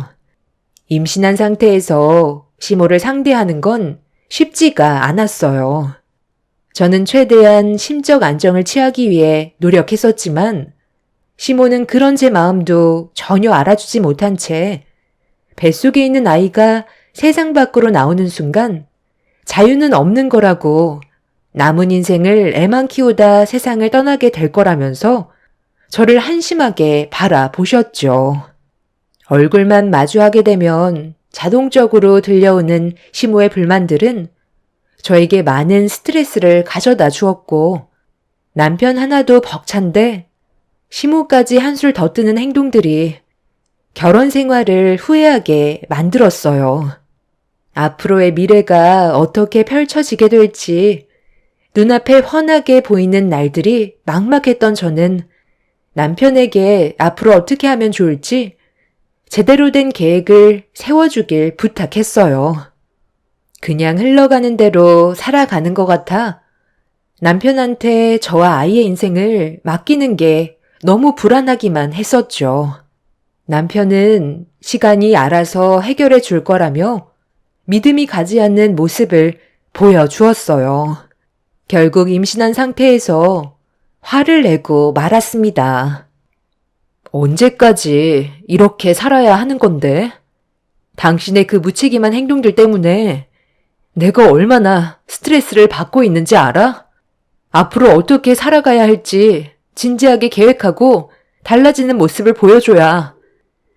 임신한 상태에서 시모를 상대하는 건 쉽지가 않았어요. 저는 최대한 심적 안정을 취하기 위해 노력했었지만 시모는 그런 제 마음도 전혀 알아주지 못한 채 뱃속에 있는 아이가 세상 밖으로 나오는 순간 자유는 없는 거라고 남은 인생을 애만 키우다 세상을 떠나게 될 거라면서 저를 한심하게 바라보셨죠. 얼굴만 마주하게 되면 자동적으로 들려오는 시모의 불만들은 저에게 많은 스트레스를 가져다 주었고 남편 하나도 벅찬데 시모까지 한술 더 뜨는 행동들이 결혼 생활을 후회하게 만들었어요. 앞으로의 미래가 어떻게 펼쳐지게 될지 눈앞에 훤하게 보이는 날들이 막막했던 저는 남편에게 앞으로 어떻게 하면 좋을지 제대로 된 계획을 세워주길 부탁했어요. 그냥 흘러가는 대로 살아가는 것 같아 남편한테 저와 아이의 인생을 맡기는 게 너무 불안하기만 했었죠. 남편은 시간이 알아서 해결해 줄 거라며 믿음이 가지 않는 모습을 보여주었어요. 결국 임신한 상태에서 화를 내고 말았습니다. 언제까지 이렇게 살아야 하는 건데? 당신의 그 무책임한 행동들 때문에 내가 얼마나 스트레스를 받고 있는지 알아? 앞으로 어떻게 살아가야 할지 진지하게 계획하고 달라지는 모습을 보여줘야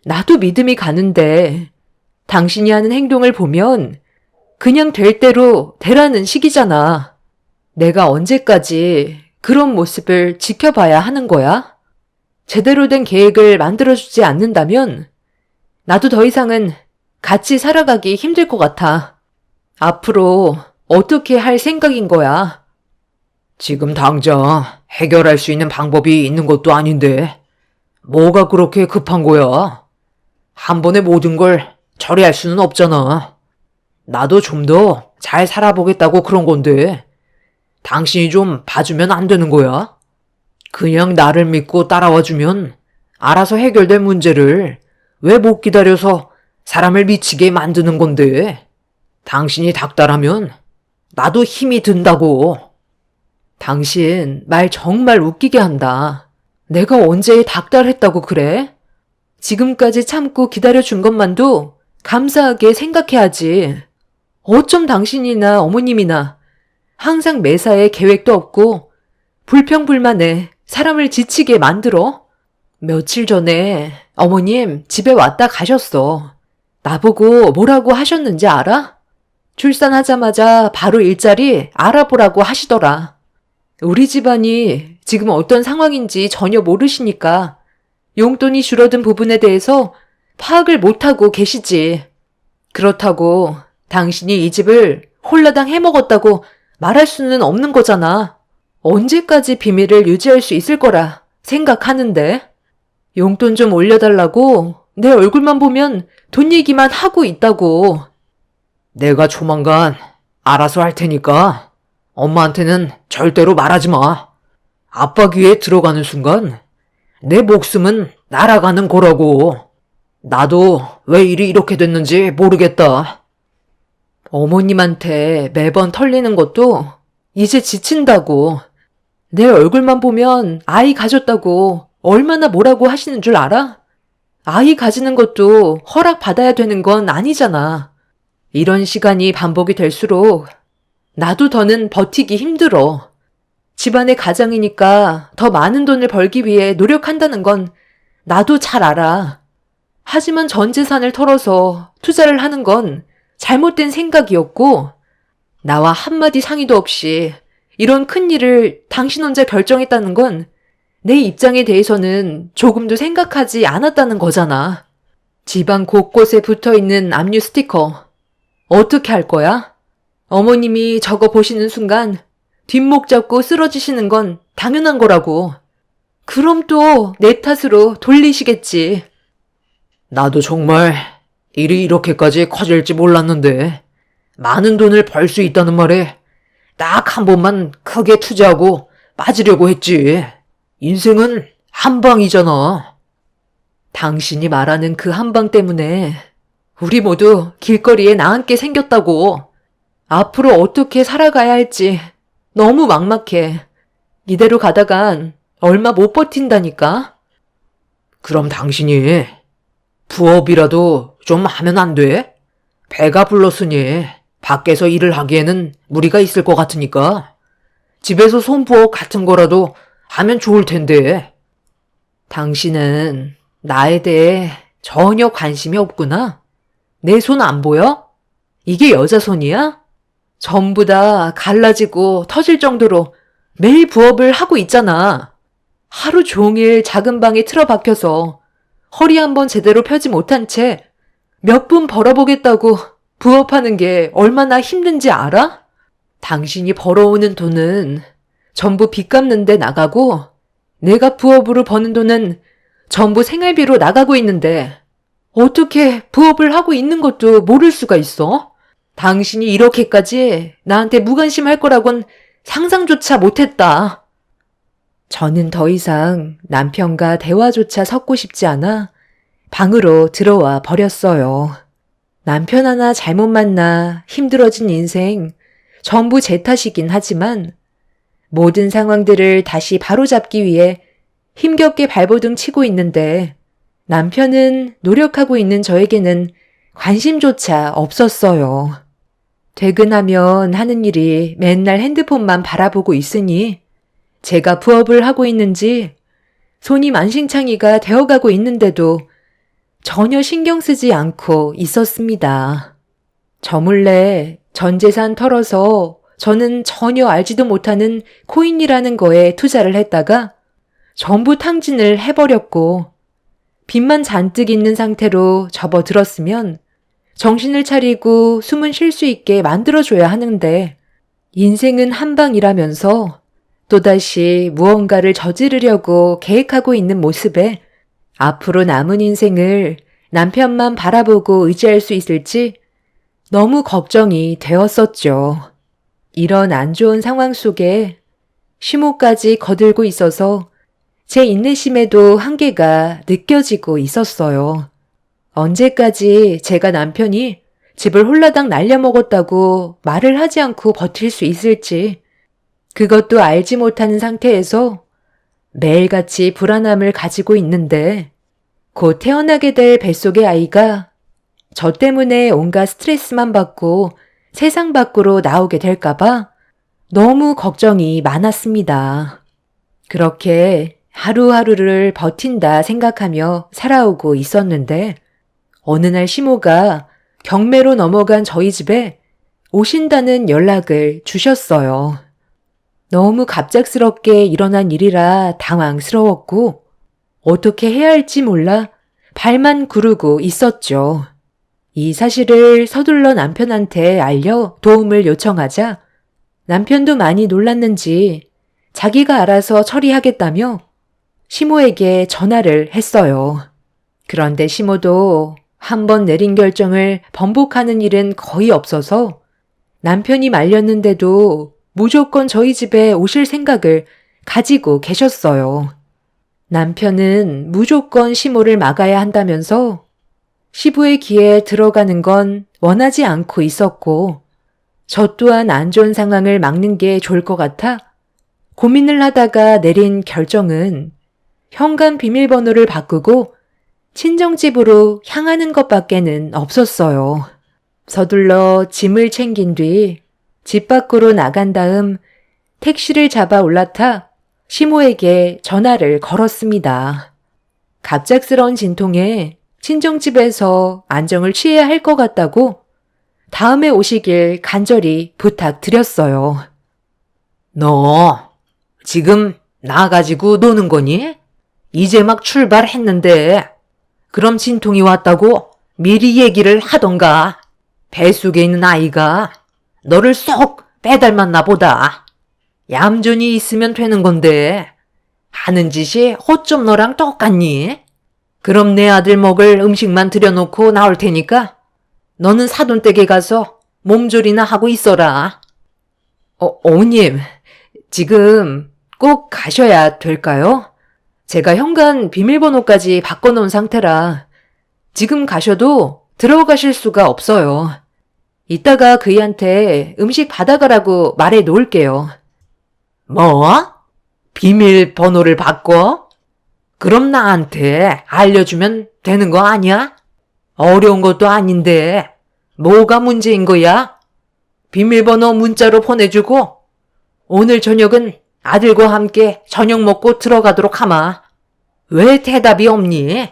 나도 믿음이 가는데 당신이 하는 행동을 보면 그냥 될 대로 되라는 식이잖아. 내가 언제까지 그런 모습을 지켜봐야 하는 거야? 제대로 된 계획을 만들어주지 않는다면 나도 더 이상은 같이 살아가기 힘들 것 같아. 앞으로 어떻게 할 생각인 거야? 지금 당장 해결할 수 있는 방법이 있는 것도 아닌데 뭐가 그렇게 급한 거야? 한 번에 모든 걸 처리할 수는 없잖아. 나도 좀 더 잘 살아보겠다고 그런 건데 당신이 좀 봐주면 안 되는 거야? 그냥 나를 믿고 따라와주면 알아서 해결될 문제를 왜 못 기다려서 사람을 미치게 만드는 건데 당신이 닥달하면 나도 힘이 든다고. 당신 말 정말 웃기게 한다. 내가 언제 닥달했다고 그래? 지금까지 참고 기다려준 것만도 감사하게 생각해야지. 어쩜 당신이나 어머님이나 항상 매사에 계획도 없고 불평불만에 사람을 지치게 만들어? 며칠 전에 어머님 집에 왔다 가셨어. 나보고 뭐라고 하셨는지 알아? 출산하자마자 바로 일자리 알아보라고 하시더라. 우리 집안이 지금 어떤 상황인지 전혀 모르시니까 용돈이 줄어든 부분에 대해서 파악을 못하고 계시지. 그렇다고 당신이 이 집을 홀라당 해먹었다고 말할 수는 없는 거잖아. 언제까지 비밀을 유지할 수 있을 거라 생각하는데? 용돈 좀 올려달라고 내 얼굴만 보면 돈 얘기만 하고 있다고. 내가 조만간 알아서 할 테니까 엄마한테는 절대로 말하지 마. 아빠 귀에 들어가는 순간 내 목숨은 날아가는 거라고. 나도 왜 일이 이렇게 됐는지 모르겠다. 어머님한테 매번 털리는 것도 이제 지친다고. 내 얼굴만 보면 아이 가졌다고 얼마나 뭐라고 하시는 줄 알아? 아이 가지는 것도 허락받아야 되는 건 아니잖아. 이런 시간이 반복이 될수록 나도 더는 버티기 힘들어. 집안의 가장이니까 더 많은 돈을 벌기 위해 노력한다는 건 나도 잘 알아. 하지만 전 재산을 털어서 투자를 하는 건 잘못된 생각이었고, 나와 한마디 상의도 없이 이런 큰일을 당신 혼자 결정했다는 건 내 입장에 대해서는 조금도 생각하지 않았다는 거잖아. 집안 곳곳에 붙어있는 압류 스티커 어떻게 할 거야? 어머님이 저거 보시는 순간 뒷목 잡고 쓰러지시는 건 당연한 거라고. 그럼 또 내 탓으로 돌리시겠지. 나도 정말 일이 이렇게까지 커질지 몰랐는데 많은 돈을 벌 수 있다는 말에 딱 한 번만 크게 투자하고 빠지려고 했지. 인생은 한 방이잖아. 당신이 말하는 그 한 방 때문에 우리 모두 길거리에 나앉게 생겼다고. 앞으로 어떻게 살아가야 할지 너무 막막해. 이대로 가다간 얼마 못 버틴다니까. 그럼 당신이 부업이라도 좀 하면 안 돼? 배가 불렀으니 밖에서 일을 하기에는 무리가 있을 것 같으니까 집에서 손부업 같은 거라도 하면 좋을 텐데. 당신은 나에 대해 전혀 관심이 없구나. 내 손 안 보여? 이게 여자 손이야? 전부 다 갈라지고 터질 정도로 매일 부업을 하고 있잖아. 하루 종일 작은 방에 틀어박혀서 허리 한번 제대로 펴지 못한 채 몇 분 벌어보겠다고 부업하는 게 얼마나 힘든지 알아? 당신이 벌어오는 돈은 전부 빚 갚는 데 나가고 내가 부업으로 버는 돈은 전부 생활비로 나가고 있는데 어떻게 부업을 하고 있는 것도 모를 수가 있어? 당신이 이렇게까지 나한테 무관심할 거라곤 상상조차 못했다. 저는 더 이상 남편과 대화조차 섞고 싶지 않아 방으로 들어와 버렸어요. 남편 하나 잘못 만나 힘들어진 인생 전부 제 탓이긴 하지만 모든 상황들을 다시 바로잡기 위해 힘겹게 발버둥 치고 있는데 남편은 노력하고 있는 저에게는 관심조차 없었어요. 퇴근하면 하는 일이 맨날 핸드폰만 바라보고 있으니 제가 부업을 하고 있는지 손이 만신창이가 되어가고 있는데도 전혀 신경 쓰지 않고 있었습니다. 저 몰래 전 재산 털어서 저는 전혀 알지도 못하는 코인이라는 거에 투자를 했다가 전부 탕진을 해버렸고 빚만 잔뜩 있는 상태로 접어들었으면 정신을 차리고 숨은 쉴 수 있게 만들어줘야 하는데 인생은 한방이라면서 또다시 무언가를 저지르려고 계획하고 있는 모습에 앞으로 남은 인생을 남편만 바라보고 의지할 수 있을지 너무 걱정이 되었었죠. 이런 안 좋은 상황 속에 시모까지 거들고 있어서 제 인내심에도 한계가 느껴지고 있었어요. 언제까지 제가 남편이 집을 홀라당 날려먹었다고 말을 하지 않고 버틸 수 있을지 그것도 알지 못하는 상태에서 매일같이 불안함을 가지고 있는데 곧 태어나게 될 뱃속의 아이가 저 때문에 온갖 스트레스만 받고 세상 밖으로 나오게 될까봐 너무 걱정이 많았습니다. 그렇게 하루하루를 버틴다 생각하며 살아오고 있었는데 어느 날 시모가 경매로 넘어간 저희 집에 오신다는 연락을 주셨어요. 너무 갑작스럽게 일어난 일이라 당황스러웠고 어떻게 해야 할지 몰라 발만 구르고 있었죠. 이 사실을 서둘러 남편한테 알려 도움을 요청하자 남편도 많이 놀랐는지 자기가 알아서 처리하겠다며 시모에게 전화를 했어요. 그런데 시모도 한 번 내린 결정을 번복하는 일은 거의 없어서 남편이 말렸는데도 무조건 저희 집에 오실 생각을 가지고 계셨어요. 남편은 무조건 시모를 막아야 한다면서 시부의 귀에 들어가는 건 원하지 않고 있었고 저 또한 안 좋은 상황을 막는 게 좋을 것 같아 고민을 하다가 내린 결정은 현관 비밀번호를 바꾸고 친정집으로 향하는 것밖에는 없었어요. 서둘러 짐을 챙긴 뒤 집 밖으로 나간 다음 택시를 잡아 올라타 시모에게 전화를 걸었습니다. 갑작스러운 진통에 친정집에서 안정을 취해야 할 것 같다고 다음에 오시길 간절히 부탁드렸어요. 너 지금 나가지고 노는 거니? 이제 막 출발했는데 그럼 진통이 왔다고 미리 얘기를 하던가. 뱃속에 있는 아이가 너를 쏙 빼닮았나 보다. 얌전히 있으면 되는 건데 하는 짓이 어쩜 너랑 똑같니? 그럼 내 아들 먹을 음식만 들여놓고 나올 테니까 너는 사돈댁에 가서 몸조리나 하고 있어라. 어머님, 지금 꼭 가셔야 될까요? 제가 현관 비밀번호까지 바꿔놓은 상태라 지금 가셔도 들어가실 수가 없어요. 이따가 그이한테 음식 받아가라고 말해 놓을게요. 뭐? 비밀번호를 바꿔? 그럼 나한테 알려주면 되는 거 아니야? 어려운 것도 아닌데 뭐가 문제인 거야? 비밀번호 문자로 보내주고 오늘 저녁은 아들과 함께 저녁 먹고 들어가도록 하마. 왜 대답이 없니?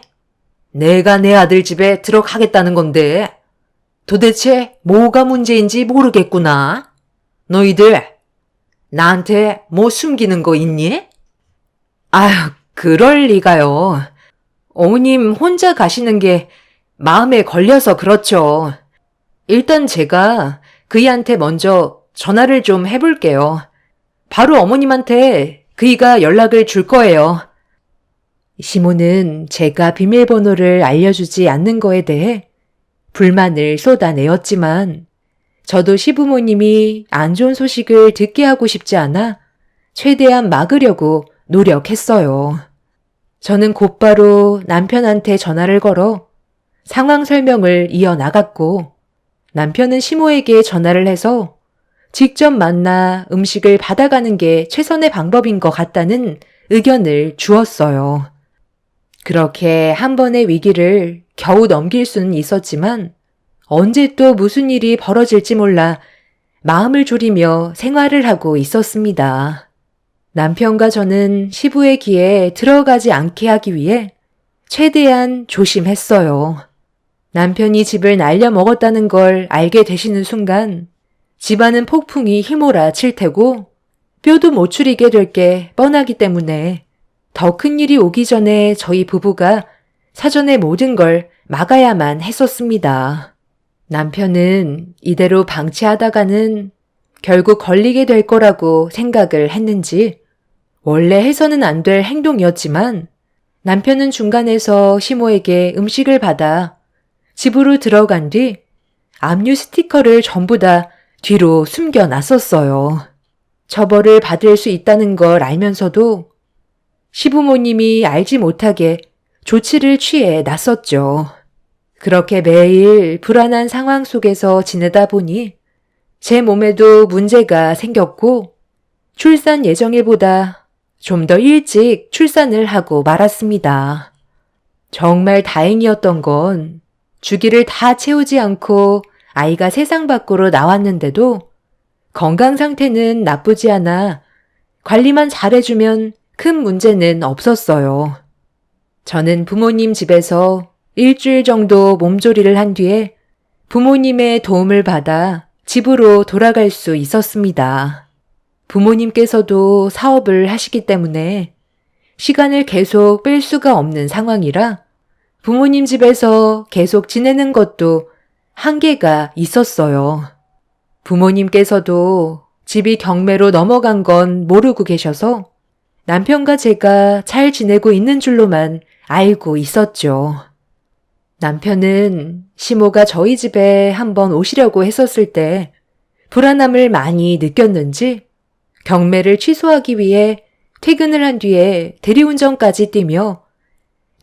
내가 내 아들 집에 들어가겠다는 건데 도대체 뭐가 문제인지 모르겠구나. 너희들 나한테 뭐 숨기는 거 있니? 아휴, 그럴 리가요. 어머님 혼자 가시는 게 마음에 걸려서 그렇죠. 일단 제가 그이한테 먼저 전화를 좀 해볼게요. 바로 어머님한테 그이가 연락을 줄 거예요. 시모는 제가 비밀번호를 알려주지 않는 거에 대해 불만을 쏟아내었지만 저도 시부모님이 안 좋은 소식을 듣게 하고 싶지 않아 최대한 막으려고 노력했어요. 저는 곧바로 남편한테 전화를 걸어 상황 설명을 이어나갔고 남편은 시모에게 전화를 해서 직접 만나 음식을 받아가는 게 최선의 방법인 것 같다는 의견을 주었어요. 그렇게 한 번의 위기를 겨우 넘길 수는 있었지만 언제 또 무슨 일이 벌어질지 몰라 마음을 졸이며 생활을 하고 있었습니다. 남편과 저는 시부의 귀에 들어가지 않게 하기 위해 최대한 조심했어요. 남편이 집을 날려먹었다는 걸 알게 되시는 순간 집안은 폭풍이 휘몰아칠 테고 뼈도 못 추리게 될 게 뻔하기 때문에 더 큰 일이 오기 전에 저희 부부가 사전에 모든 걸 막아야만 했었습니다. 남편은 이대로 방치하다가는 결국 걸리게 될 거라고 생각을 했는지 원래 해서는 안 될 행동이었지만 남편은 중간에서 시모에게 음식을 받아 집으로 들어간 뒤 압류 스티커를 전부 다 뒤로 숨겨놨었어요. 처벌을 받을 수 있다는 걸 알면서도 시부모님이 알지 못하게 조치를 취해 놨었죠. 그렇게 매일 불안한 상황 속에서 지내다 보니 제 몸에도 문제가 생겼고 출산 예정일보다 좀 더 일찍 출산을 하고 말았습니다. 정말 다행이었던 건 주기를 다 채우지 않고 아이가 세상 밖으로 나왔는데도 건강 상태는 나쁘지 않아 관리만 잘해주면 큰 문제는 없었어요. 저는 부모님 집에서 일주일 정도 몸조리를 한 뒤에 부모님의 도움을 받아 집으로 돌아갈 수 있었습니다. 부모님께서도 사업을 하시기 때문에 시간을 계속 뺄 수가 없는 상황이라 부모님 집에서 계속 지내는 것도 한계가 있었어요. 부모님께서도 집이 경매로 넘어간 건 모르고 계셔서 남편과 제가 잘 지내고 있는 줄로만 알고 있었죠. 남편은 시모가 저희 집에 한번 오시려고 했었을 때 불안함을 많이 느꼈는지 경매를 취소하기 위해 퇴근을 한 뒤에 대리운전까지 뛰며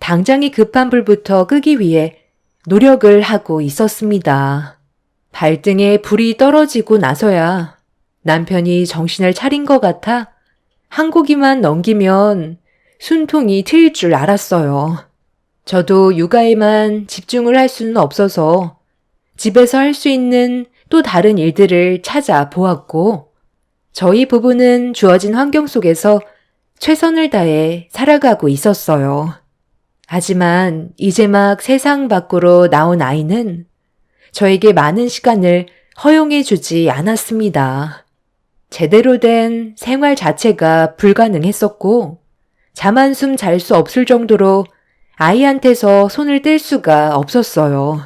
당장이 급한 불부터 끄기 위해 노력을 하고 있었습니다. 발등에 불이 떨어지고 나서야 남편이 정신을 차린 것 같아 한 고기만 넘기면 숨통이 트일 줄 알았어요. 저도 육아에만 집중을 할 수는 없어서 집에서 할 수 있는 또 다른 일들을 찾아보았고 저희 부부는 주어진 환경 속에서 최선을 다해 살아가고 있었어요. 하지만 이제 막 세상 밖으로 나온 아이는 저에게 많은 시간을 허용해 주지 않았습니다. 제대로 된 생활 자체가 불가능했었고 잠 한숨 잘 수 없을 정도로 아이한테서 손을 뗄 수가 없었어요.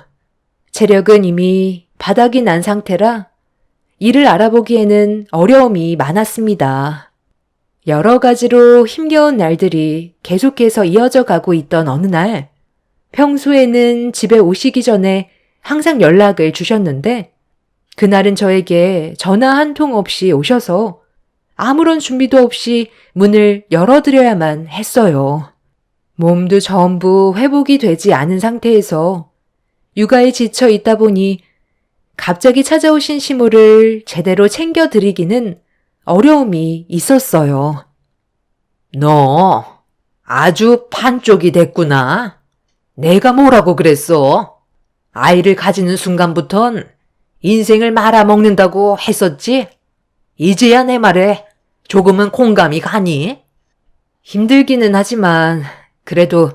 체력은 이미 바닥이 난 상태라 이를 알아보기에는 어려움이 많았습니다. 여러 가지로 힘겨운 날들이 계속해서 이어져 가고 있던 어느 날, 평소에는 집에 오시기 전에 항상 연락을 주셨는데, 그날은 저에게 전화 한 통 없이 오셔서 아무런 준비도 없이 문을 열어드려야만 했어요. 몸도 전부 회복이 되지 않은 상태에서 육아에 지쳐 있다 보니 갑자기 찾아오신 시모를 제대로 챙겨드리기는 어려움이 있었어요. 너 아주 반쪽이 됐구나. 내가 뭐라고 그랬어? 아이를 가지는 순간부턴 인생을 말아먹는다고 했었지? 이제야 내 말에 조금은 공감이 가니? 힘들기는 하지만 그래도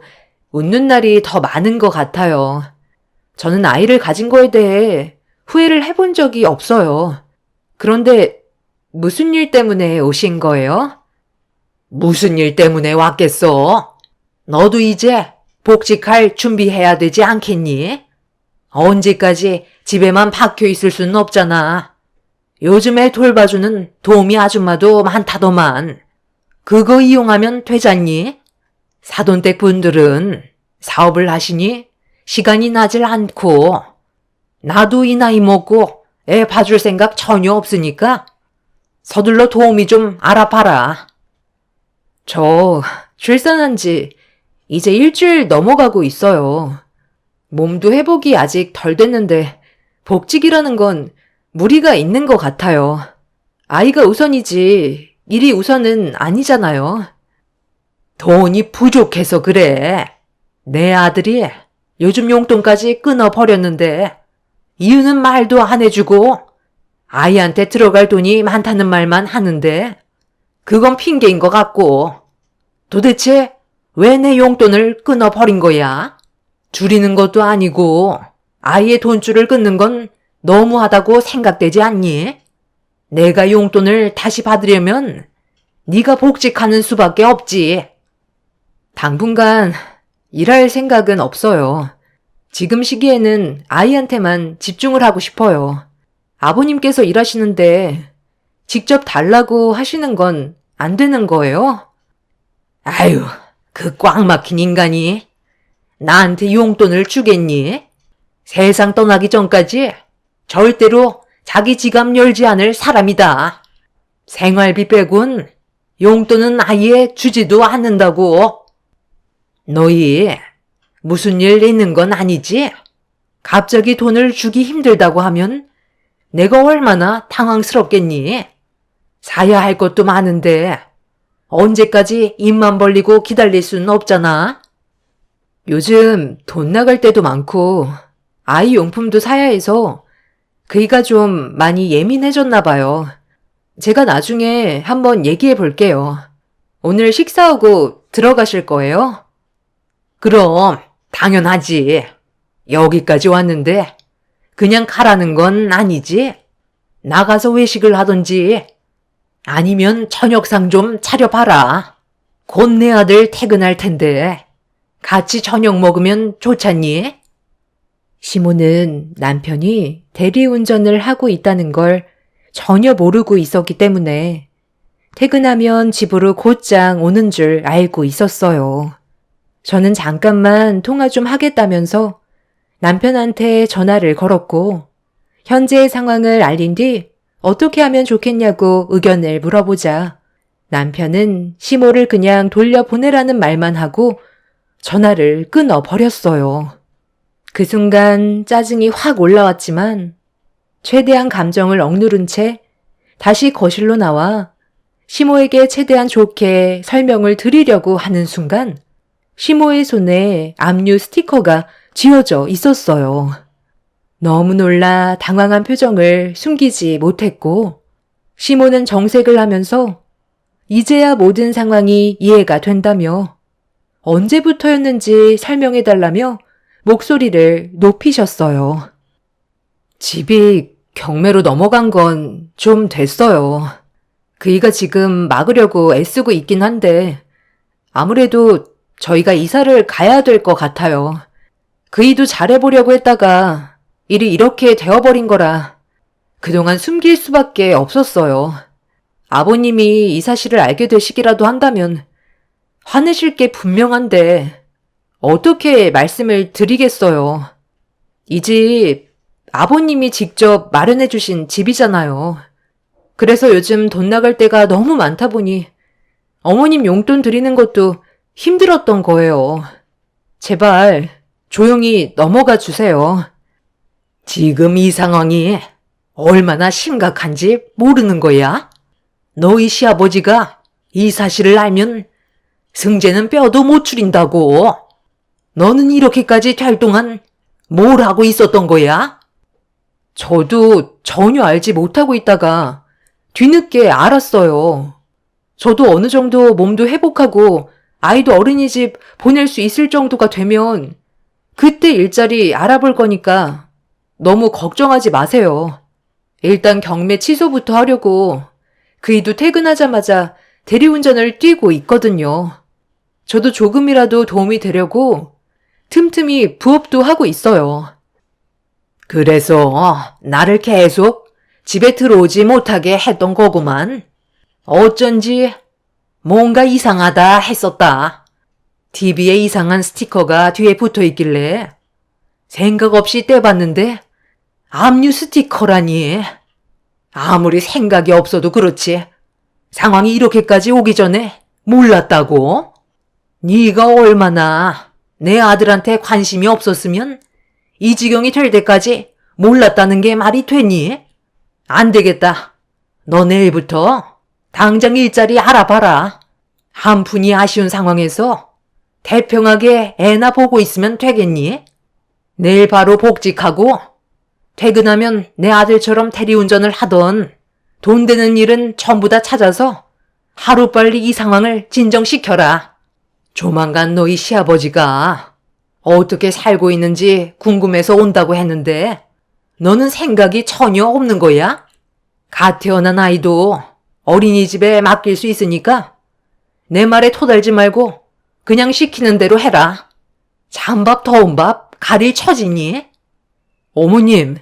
웃는 날이 더 많은 것 같아요. 저는 아이를 가진 거에 대해 후회를 해본 적이 없어요. 그런데 무슨 일 때문에 오신 거예요? 무슨 일 때문에 왔겠어? 너도 이제 복직할 준비해야 되지 않겠니? 언제까지 집에만 박혀 있을 수는 없잖아. 요즘에 돌봐주는 도우미 아줌마도 많다더만. 그거 이용하면 되잖니? 사돈댁 분들은 사업을 하시니 시간이 나질 않고 나도 이 나이 먹고 애 봐줄 생각 전혀 없으니까 서둘러 도우미 좀 알아봐라. 저 출산한 지 이제 일주일 넘어가고 있어요. 몸도 회복이 아직 덜 됐는데 복직이라는 건 무리가 있는 것 같아요. 아이가 우선이지 일이 우선은 아니잖아요. 돈이 부족해서 그래. 내 아들이 요즘 용돈까지 끊어버렸는데 이유는 말도 안 해주고 아이한테 들어갈 돈이 많다는 말만 하는데 그건 핑계인 것 같고 도대체 왜 내 용돈을 끊어버린 거야? 줄이는 것도 아니고 아이의 돈줄을 끊는 건 너무하다고 생각되지 않니? 내가 용돈을 다시 받으려면 네가 복직하는 수밖에 없지. 당분간 일할 생각은 없어요. 지금 시기에는 아이한테만 집중을 하고 싶어요. 아버님께서 일하시는데 직접 달라고 하시는 건 안 되는 거예요? 아유, 그 꽉 막힌 인간이 나한테 용돈을 주겠니? 세상 떠나기 전까지 절대로 자기 지갑 열지 않을 사람이다. 생활비 빼곤 용돈은 아예 주지도 않는다고. 너희 무슨 일 있는 건 아니지? 갑자기 돈을 주기 힘들다고 하면 내가 얼마나 당황스럽겠니? 사야 할 것도 많은데 언제까지 입만 벌리고 기다릴 수는 없잖아. 요즘 돈 나갈 때도 많고 아이 용품도 사야 해서 그이가 좀 많이 예민해졌나 봐요. 제가 나중에 한번 얘기해 볼게요. 오늘 식사하고 들어가실 거예요? 그럼 당연하지. 여기까지 왔는데 그냥 가라는 건 아니지. 나가서 외식을 하던지 아니면 저녁상 좀 차려봐라. 곧 내 아들 퇴근할 텐데 같이 저녁 먹으면 좋잖니? 시모는 남편이 대리운전을 하고 있다는 걸 전혀 모르고 있었기 때문에 퇴근하면 집으로 곧장 오는 줄 알고 있었어요. 저는 잠깐만 통화 좀 하겠다면서 남편한테 전화를 걸었고 현재의 상황을 알린 뒤 어떻게 하면 좋겠냐고 의견을 물어보자 남편은 시모를 그냥 돌려보내라는 말만 하고 전화를 끊어버렸어요. 그 순간 짜증이 확 올라왔지만 최대한 감정을 억누른 채 다시 거실로 나와 시모에게 최대한 좋게 설명을 드리려고 하는 순간 시모의 손에 압류 스티커가 쥐어져 있었어요. 너무 놀라 당황한 표정을 숨기지 못했고 시모는 정색을 하면서 이제야 모든 상황이 이해가 된다며 언제부터였는지 설명해달라며 목소리를 높이셨어요. 집이 경매로 넘어간 건 좀 됐어요. 그이가 지금 막으려고 애쓰고 있긴 한데 아무래도 저희가 이사를 가야 될 것 같아요. 그이도 잘해보려고 했다가 일이 이렇게 되어버린 거라 그동안 숨길 수밖에 없었어요. 아버님이 이 사실을 알게 되시기라도 한다면 화내실 게 분명한데 어떻게 말씀을 드리겠어요. 이 집 아버님이 직접 마련해 주신 집이잖아요. 그래서 요즘 돈 나갈 때가 너무 많다 보니 어머님 용돈 드리는 것도 힘들었던 거예요. 제발 조용히 넘어가 주세요. 지금 이 상황이 얼마나 심각한지 모르는 거야? 너희 시아버지가 이 사실을 알면 승재는 뼈도 못 추린다고. 너는 이렇게까지 될 동안 뭘 하고 있었던 거야? 저도 전혀 알지 못하고 있다가 뒤늦게 알았어요. 저도 어느 정도 몸도 회복하고 아이도 어린이집 보낼 수 있을 정도가 되면 그때 일자리 알아볼 거니까 너무 걱정하지 마세요. 일단 경매 취소부터 하려고 그이도 퇴근하자마자 대리운전을 뛰고 있거든요. 저도 조금이라도 도움이 되려고 틈틈이 부업도 하고 있어요. 그래서 나를 계속 집에 들어오지 못하게 했던 거구만. 어쩐지 뭔가 이상하다 했었다. TV에 이상한 스티커가 뒤에 붙어 있길래 생각 없이 떼봤는데 압류 스티커라니. 아무리 생각이 없어도 그렇지 상황이 이렇게까지 오기 전에 몰랐다고? 네가 얼마나 내 아들한테 관심이 없었으면 이 지경이 될 때까지 몰랐다는 게 말이 되니? 안 되겠다. 너 내일부터 당장 일자리 알아봐라. 한 푼이 아쉬운 상황에서 태평하게 애나 보고 있으면 되겠니? 내일 바로 복직하고 퇴근하면 내 아들처럼 대리운전을 하던 돈 되는 일은 전부 다 찾아서 하루빨리 이 상황을 진정시켜라. 조만간 너희 시아버지가 어떻게 살고 있는지 궁금해서 온다고 했는데 너는 생각이 전혀 없는 거야? 갓 태어난 아이도 어린이집에 맡길 수 있으니까 내 말에 토달지 말고 그냥 시키는 대로 해라. 찬밥 더운 밥 가릴 처지니? 어머님,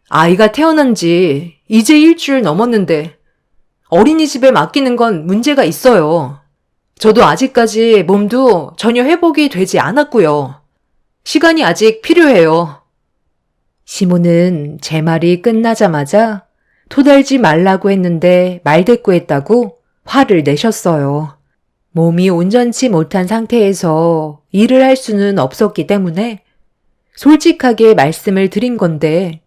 아이가 태어난 지 이제 일주일 넘었는데 어린이집에 맡기는 건 문제가 있어요. 저도 아직까지 몸도 전혀 회복이 되지 않았고요. 시간이 아직 필요해요. 시모는 제 말이 끝나자마자 토달지 말라고 했는데 말대꾸했다고 화를 내셨어요. 몸이 온전치 못한 상태에서 일을 할 수는 없었기 때문에 솔직하게 말씀을 드린 건데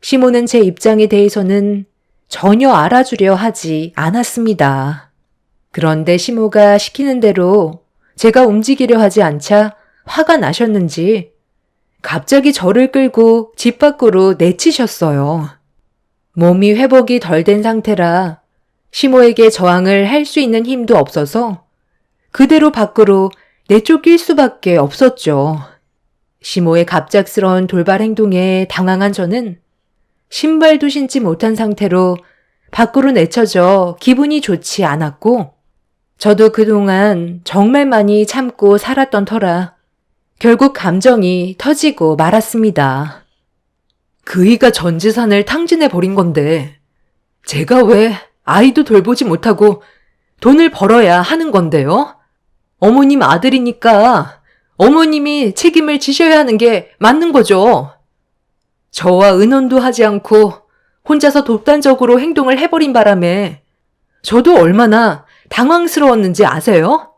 시모는 제 입장에 대해서는 전혀 알아주려 하지 않았습니다. 그런데 시모가 시키는 대로 제가 움직이려 하지 않자 화가 나셨는지 갑자기 저를 끌고 집 밖으로 내치셨어요. 몸이 회복이 덜 된 상태라 시모에게 저항을 할 수 있는 힘도 없어서 그대로 밖으로 내쫓길 수밖에 없었죠. 시모의 갑작스러운 돌발 행동에 당황한 저는 신발도 신지 못한 상태로 밖으로 내쳐져 기분이 좋지 않았고 저도 그동안 정말 많이 참고 살았던 터라 결국 감정이 터지고 말았습니다. 그이가 전 재산을 탕진해버린 건데 제가 왜 아이도 돌보지 못하고 돈을 벌어야 하는 건데요? 어머님 아들이니까 어머님이 책임을 지셔야 하는 게 맞는 거죠. 저와 의논도 하지 않고 혼자서 독단적으로 행동을 해버린 바람에 저도 얼마나 당황스러웠는지 아세요?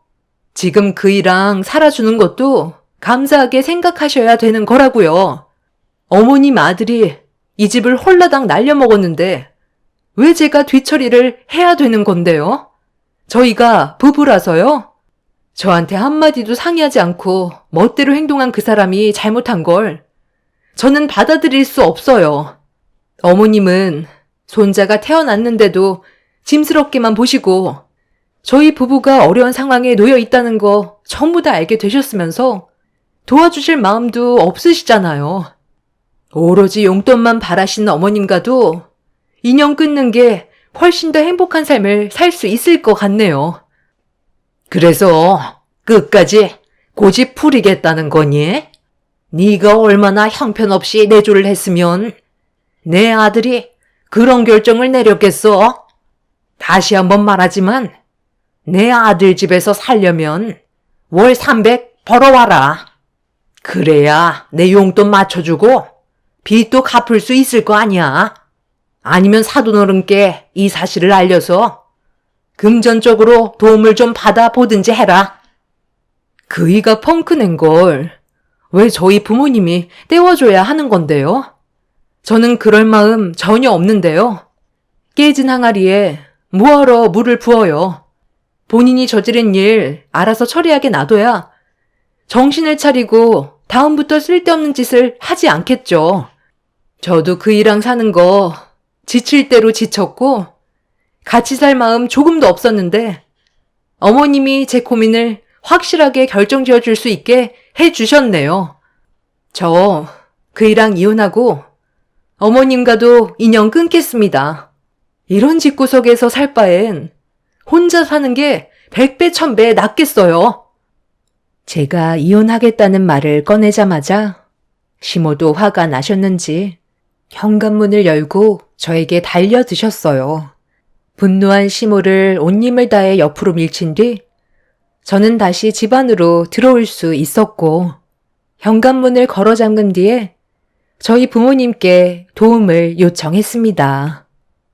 지금 그이랑 살아주는 것도 감사하게 생각하셔야 되는 거라고요. 어머님 아들이 이 집을 홀라당 날려먹었는데 왜 제가 뒤처리를 해야 되는 건데요? 저희가 부부라서요? 저한테 한마디도 상의하지 않고 멋대로 행동한 그 사람이 잘못한 걸 저는 받아들일 수 없어요. 어머님은 손자가 태어났는데도 짐스럽게만 보시고 저희 부부가 어려운 상황에 놓여 있다는 거 전부 다 알게 되셨으면서 도와주실 마음도 없으시잖아요. 오로지 용돈만 바라시는 어머님과도 인연 끊는 게 훨씬 더 행복한 삶을 살 수 있을 것 같네요. 그래서 끝까지 고집 부리겠다는 거니? 네가 얼마나 형편없이 내조를 했으면 내 아들이 그런 결정을 내렸겠어? 다시 한번 말하지만 내 아들 집에서 살려면 월 300 벌어와라. 그래야 내 용돈 맞춰주고 빚도 갚을 수 있을 거 아니야. 아니면 사돈어른께 이 사실을 알려서 금전적으로 도움을 좀 받아보든지 해라. 그이가 펑크낸 걸 왜 저희 부모님이 떼워줘야 하는 건데요? 저는 그럴 마음 전혀 없는데요. 깨진 항아리에 뭐하러 물을 부어요. 본인이 저지른 일 알아서 처리하게 놔둬야 정신을 차리고 다음부터 쓸데없는 짓을 하지 않겠죠. 저도 그이랑 사는 거 지칠 대로 지쳤고 같이 살 마음 조금도 없었는데 어머님이 제 고민을 확실하게 결정지어 줄 수 있게 해주셨네요. 저 그이랑 이혼하고 어머님과도 인연 끊겠습니다. 이런 집구석에서 살 바엔 혼자 사는 게 100배 1000배 낫겠어요. 제가 이혼하겠다는 말을 꺼내자마자 시모도 화가 나셨는지 현관문을 열고 저에게 달려드셨어요. 분노한 시모를 온 힘을 다해 옆으로 밀친 뒤 저는 다시 집 안으로 들어올 수 있었고 현관문을 걸어 잠근 뒤에 저희 부모님께 도움을 요청했습니다.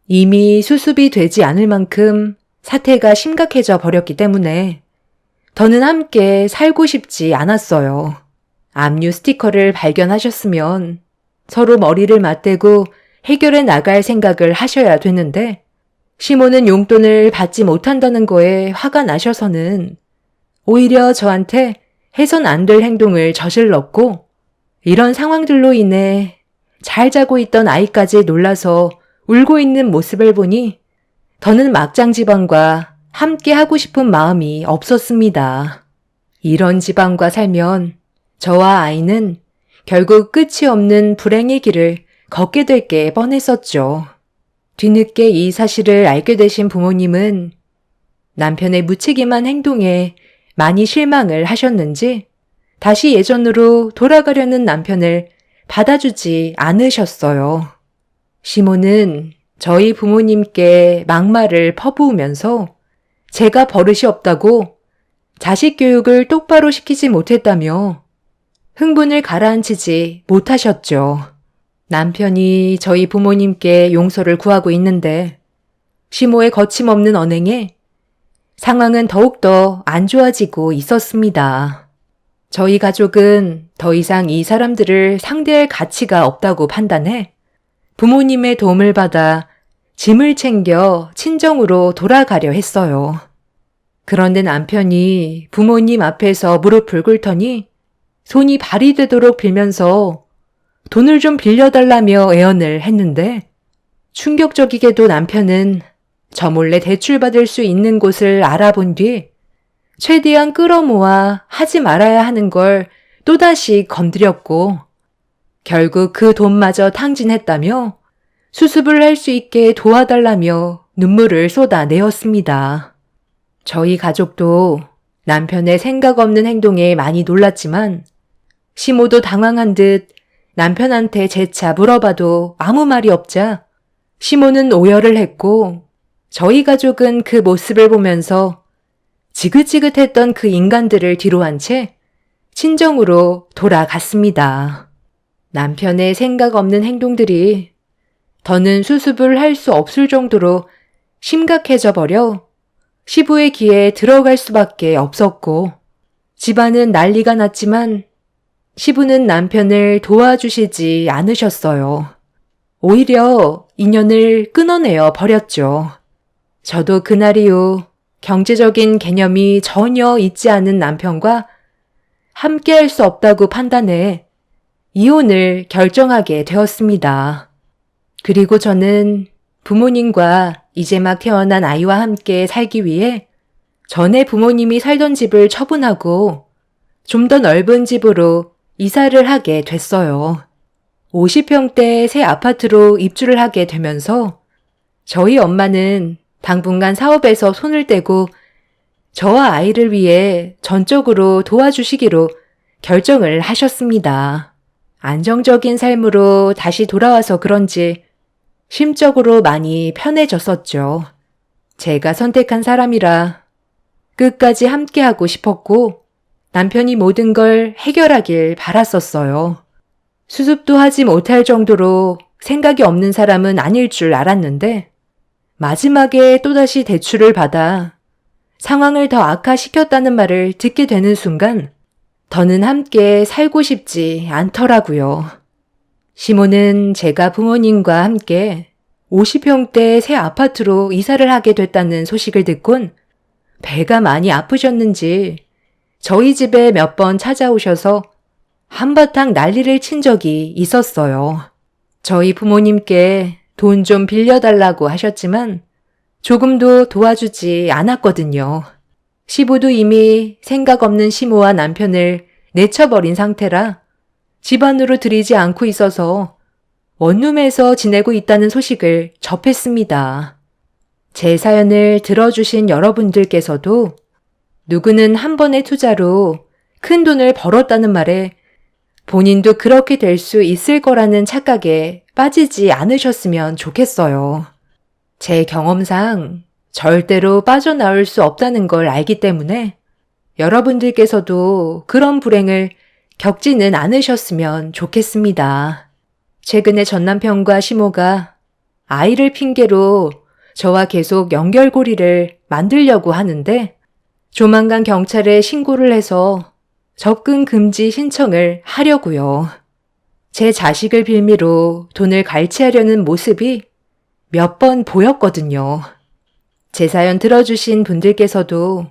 이미 수습이 되지 않을 만큼 사태가 심각해져 버렸기 때문에 더는 함께 살고 싶지 않았어요. 압류 스티커를 발견하셨으면 서로 머리를 맞대고 해결해 나갈 생각을 하셔야 되는데 시모는 용돈을 받지 못한다는 거에 화가 나셔서는 오히려 저한테 해선 안 될 행동을 저질렀고, 이런 상황들로 인해 잘 자고 있던 아이까지 놀라서 울고 있는 모습을 보니 더는 막장 집안과 함께 하고 싶은 마음이 없었습니다. 이런 집안과 살면 저와 아이는 결국 끝이 없는 불행의 길을 걷게 될 게 뻔했었죠. 뒤늦게 이 사실을 알게 되신 부모님은 남편의 무책임한 행동에 많이 실망을 하셨는지 다시 예전으로 돌아가려는 남편을 받아주지 않으셨어요. 시모는 저희 부모님께 막말을 퍼부으면서 제가 버릇이 없다고 자식 교육을 똑바로 시키지 못했다며 흥분을 가라앉히지 못하셨죠. 남편이 저희 부모님께 용서를 구하고 있는데 시모의 거침없는 언행에 상황은 더욱더 안 좋아지고 있었습니다. 저희 가족은 더 이상 이 사람들을 상대할 가치가 없다고 판단해 부모님의 도움을 받아 짐을 챙겨 친정으로 돌아가려 했어요. 그런데 남편이 부모님 앞에서 무릎을 꿇더니 손이 발이 되도록 빌면서 돈을 좀 빌려달라며 애언을 했는데 충격적이게도 남편은 저 몰래 대출받을 수 있는 곳을 알아본 뒤 최대한 끌어모아 하지 말아야 하는 걸 또다시 건드렸고 결국 그 돈마저 탕진했다며 수습을 할 수 있게 도와달라며 눈물을 쏟아내었습니다. 저희 가족도 남편의 생각 없는 행동에 많이 놀랐지만 시모도 당황한 듯 남편한테 재차 물어봐도 아무 말이 없자 시모는 오열을 했고 저희 가족은 그 모습을 보면서 지긋지긋했던 그 인간들을 뒤로한 채 친정으로 돌아갔습니다. 남편의 생각 없는 행동들이 더는 수습을 할 수 없을 정도로 심각해져 버려 시부의 귀에 들어갈 수밖에 없었고 집안은 난리가 났지만 시부는 남편을 도와주시지 않으셨어요. 오히려 인연을 끊어내어 버렸죠. 저도 그날 이후 경제적인 개념이 전혀 있지 않은 남편과 함께할 수 없다고 판단해 이혼을 결정하게 되었습니다. 그리고 저는 부모님과 이제 막 태어난 아이와 함께 살기 위해 전에 부모님이 살던 집을 처분하고 좀 더 넓은 집으로 이사를 하게 됐어요. 50평대 새 아파트로 입주를 하게 되면서 저희 엄마는 당분간 사업에서 손을 떼고 저와 아이를 위해 전적으로 도와주시기로 결정을 하셨습니다. 안정적인 삶으로 다시 돌아와서 그런지 심적으로 많이 편해졌었죠. 제가 선택한 사람이라 끝까지 함께하고 싶었고 남편이 모든 걸 해결하길 바랐었어요. 수습도 하지 못할 정도로 생각이 없는 사람은 아닐 줄 알았는데 마지막에 또다시 대출을 받아 상황을 더 악화시켰다는 말을 듣게 되는 순간 더는 함께 살고 싶지 않더라고요. 시모는 제가 부모님과 함께 50평대 새 아파트로 이사를 하게 됐다는 소식을 듣곤 배가 많이 아프셨는지 저희 집에 몇 번 찾아오셔서 한바탕 난리를 친 적이 있었어요. 저희 부모님께 돈 좀 빌려달라고 하셨지만 조금도 도와주지 않았거든요. 시부도 이미 생각 없는 시모와 남편을 내쳐버린 상태라 집안으로 들이지 않고 있어서 원룸에서 지내고 있다는 소식을 접했습니다. 제 사연을 들어주신 여러분들께서도 누구는 한 번의 투자로 큰 돈을 벌었다는 말에 본인도 그렇게 될 수 있을 거라는 착각에 빠지지 않으셨으면 좋겠어요. 제 경험상 절대로 빠져나올 수 없다는 걸 알기 때문에 여러분들께서도 그런 불행을 겪지는 않으셨으면 좋겠습니다. 최근에 전남편과 시모가 아이를 핑계로 저와 계속 연결고리를 만들려고 하는데 조만간 경찰에 신고를 해서 접근 금지 신청을 하려고요. 제 자식을 빌미로 돈을 갈취하려는 모습이 몇 번 보였거든요. 제 사연 들어주신 분들께서도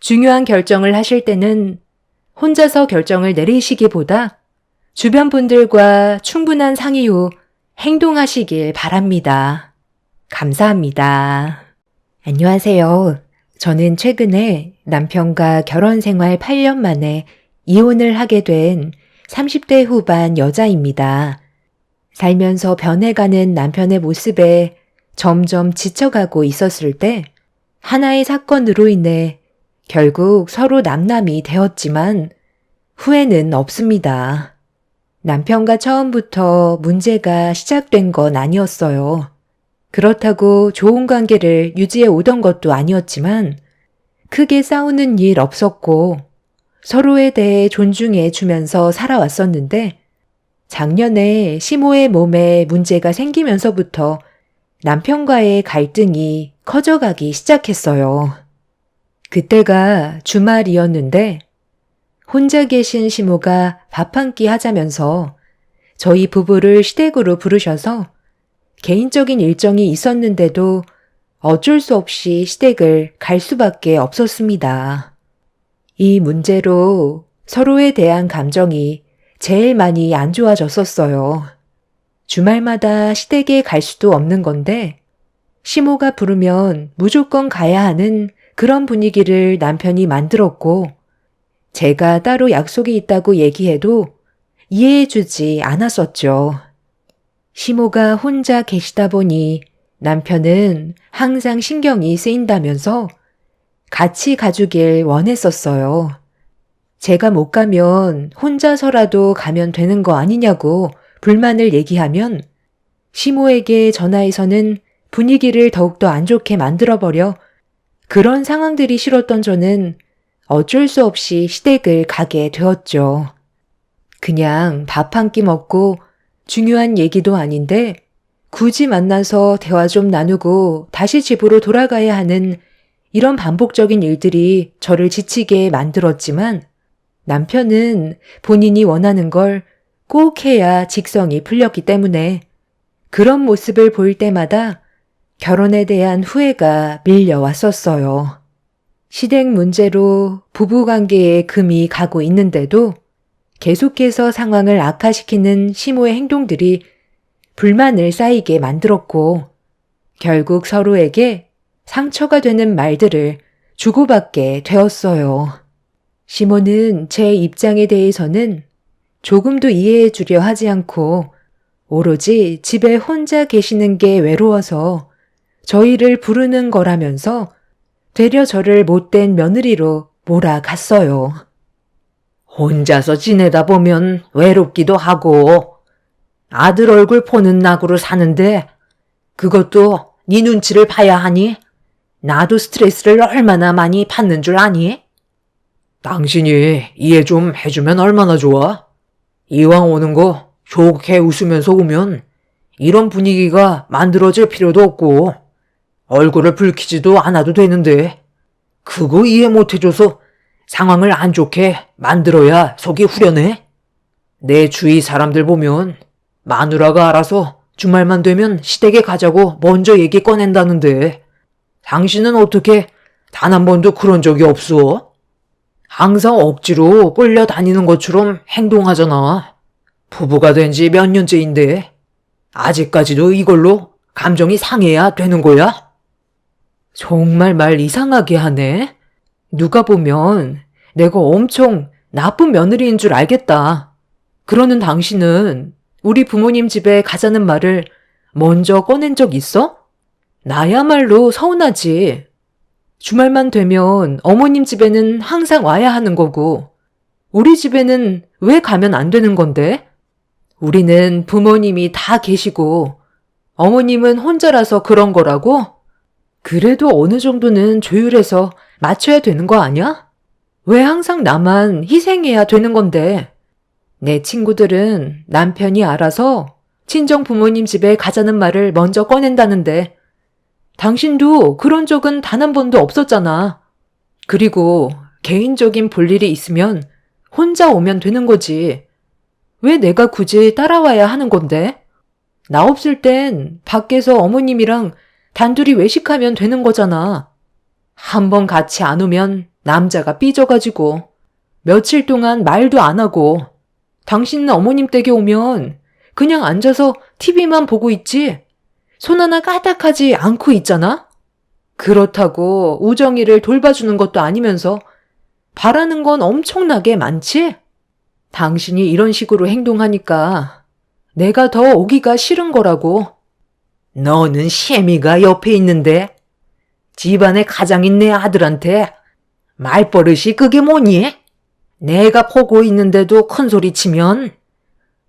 중요한 결정을 하실 때는 혼자서 결정을 내리시기보다 주변 분들과 충분한 상의 후 행동하시길 바랍니다. 감사합니다. 안녕하세요. 저는 최근에 남편과 결혼 생활 8년 만에 이혼을 하게 된 30대 후반 여자입니다. 살면서 변해가는 남편의 모습에 점점 지쳐가고 있었을 때 하나의 사건으로 인해 결국 서로 남남이 되었지만 후회는 없습니다. 남편과 처음부터 문제가 시작된 건 아니었어요. 그렇다고 좋은 관계를 유지해 오던 것도 아니었지만 크게 싸우는 일 없었고 서로에 대해 존중해 주면서 살아왔었는데 작년에 시모의 몸에 문제가 생기면서부터 남편과의 갈등이 커져가기 시작했어요. 그때가 주말이었는데 혼자 계신 시모가 밥 한 끼 하자면서 저희 부부를 시댁으로 부르셔서 개인적인 일정이 있었는데도 어쩔 수 없이 시댁을 갈 수밖에 없었습니다. 이 문제로 서로에 대한 감정이 제일 많이 안 좋아졌었어요. 주말마다 시댁에 갈 수도 없는 건데 시모가 부르면 무조건 가야 하는 그런 분위기를 남편이 만들었고 제가 따로 약속이 있다고 얘기해도 이해해주지 않았었죠. 시모가 혼자 계시다 보니 남편은 항상 신경이 쓰인다면서 같이 가주길 원했었어요. 제가 못 가면 혼자서라도 가면 되는 거 아니냐고 불만을 얘기하면 시모에게 전화해서는 분위기를 더욱더 안 좋게 만들어버려 그런 상황들이 싫었던 저는 어쩔 수 없이 시댁을 가게 되었죠. 그냥 밥 한 끼 먹고 중요한 얘기도 아닌데 굳이 만나서 대화 좀 나누고 다시 집으로 돌아가야 하는 이런 반복적인 일들이 저를 지치게 만들었지만 남편은 본인이 원하는 걸 꼭 해야 직성이 풀렸기 때문에 그런 모습을 볼 때마다 결혼에 대한 후회가 밀려왔었어요. 시댁 문제로 부부관계에 금이 가고 있는데도 계속해서 상황을 악화시키는 시모의 행동들이 불만을 쌓이게 만들었고 결국 서로에게 상처가 되는 말들을 주고받게 되었어요. 시모는 제 입장에 대해서는 조금도 이해해 주려 하지 않고 오로지 집에 혼자 계시는 게 외로워서 저희를 부르는 거라면서 되려 저를 못된 며느리로 몰아갔어요. 혼자서 지내다 보면 외롭기도 하고 아들 얼굴 보는 낙으로 사는데 그것도 네 눈치를 봐야 하니? 나도 스트레스를 얼마나 많이 받는 줄 아니? 당신이 이해 좀 해주면 얼마나 좋아? 이왕 오는 거 좋게 웃으면서 오면 이런 분위기가 만들어질 필요도 없고 얼굴을 붉히지도 않아도 되는데 그거 이해 못해줘서 상황을 안 좋게 만들어야 속이 후련해? 내 주위 사람들 보면 마누라가 알아서 주말만 되면 시댁에 가자고 먼저 얘기 꺼낸다는데 당신은 어떻게 단 한 번도 그런 적이 없어? 항상 억지로 끌려다니는 것처럼 행동하잖아. 부부가 된 지 몇 년째인데 아직까지도 이걸로 감정이 상해야 되는 거야? 정말 말 이상하게 하네. 누가 보면 내가 엄청 나쁜 며느리인 줄 알겠다. 그러는 당신은 우리 부모님 집에 가자는 말을 먼저 꺼낸 적 있어? 나야말로 서운하지. 주말만 되면 어머님 집에는 항상 와야 하는 거고 우리 집에는 왜 가면 안 되는 건데? 우리는 부모님이 다 계시고 어머님은 혼자라서 그런 거라고? 그래도 어느 정도는 조율해서 맞춰야 되는 거 아니야? 왜 항상 나만 희생해야 되는 건데? 내 친구들은 남편이 알아서 친정 부모님 집에 가자는 말을 먼저 꺼낸다는데 당신도 그런 적은 단 한 번도 없었잖아. 그리고 개인적인 볼일이 있으면 혼자 오면 되는 거지. 왜 내가 굳이 따라와야 하는 건데? 나 없을 땐 밖에서 어머님이랑 단둘이 외식하면 되는 거잖아. 한 번 같이 안 오면 남자가 삐져가지고 며칠 동안 말도 안 하고 당신은 어머님 댁에 오면 그냥 앉아서 TV만 보고 있지 손 하나 까딱하지 않고 있잖아? 그렇다고 우정이를 돌봐주는 것도 아니면서 바라는 건 엄청나게 많지? 당신이 이런 식으로 행동하니까 내가 더 오기가 싫은 거라고. 너는 셰미가 옆에 있는데 집안의 가장인 내 아들한테 말버릇이 그게 뭐니? 내가 보고 있는데도 큰 소리 치면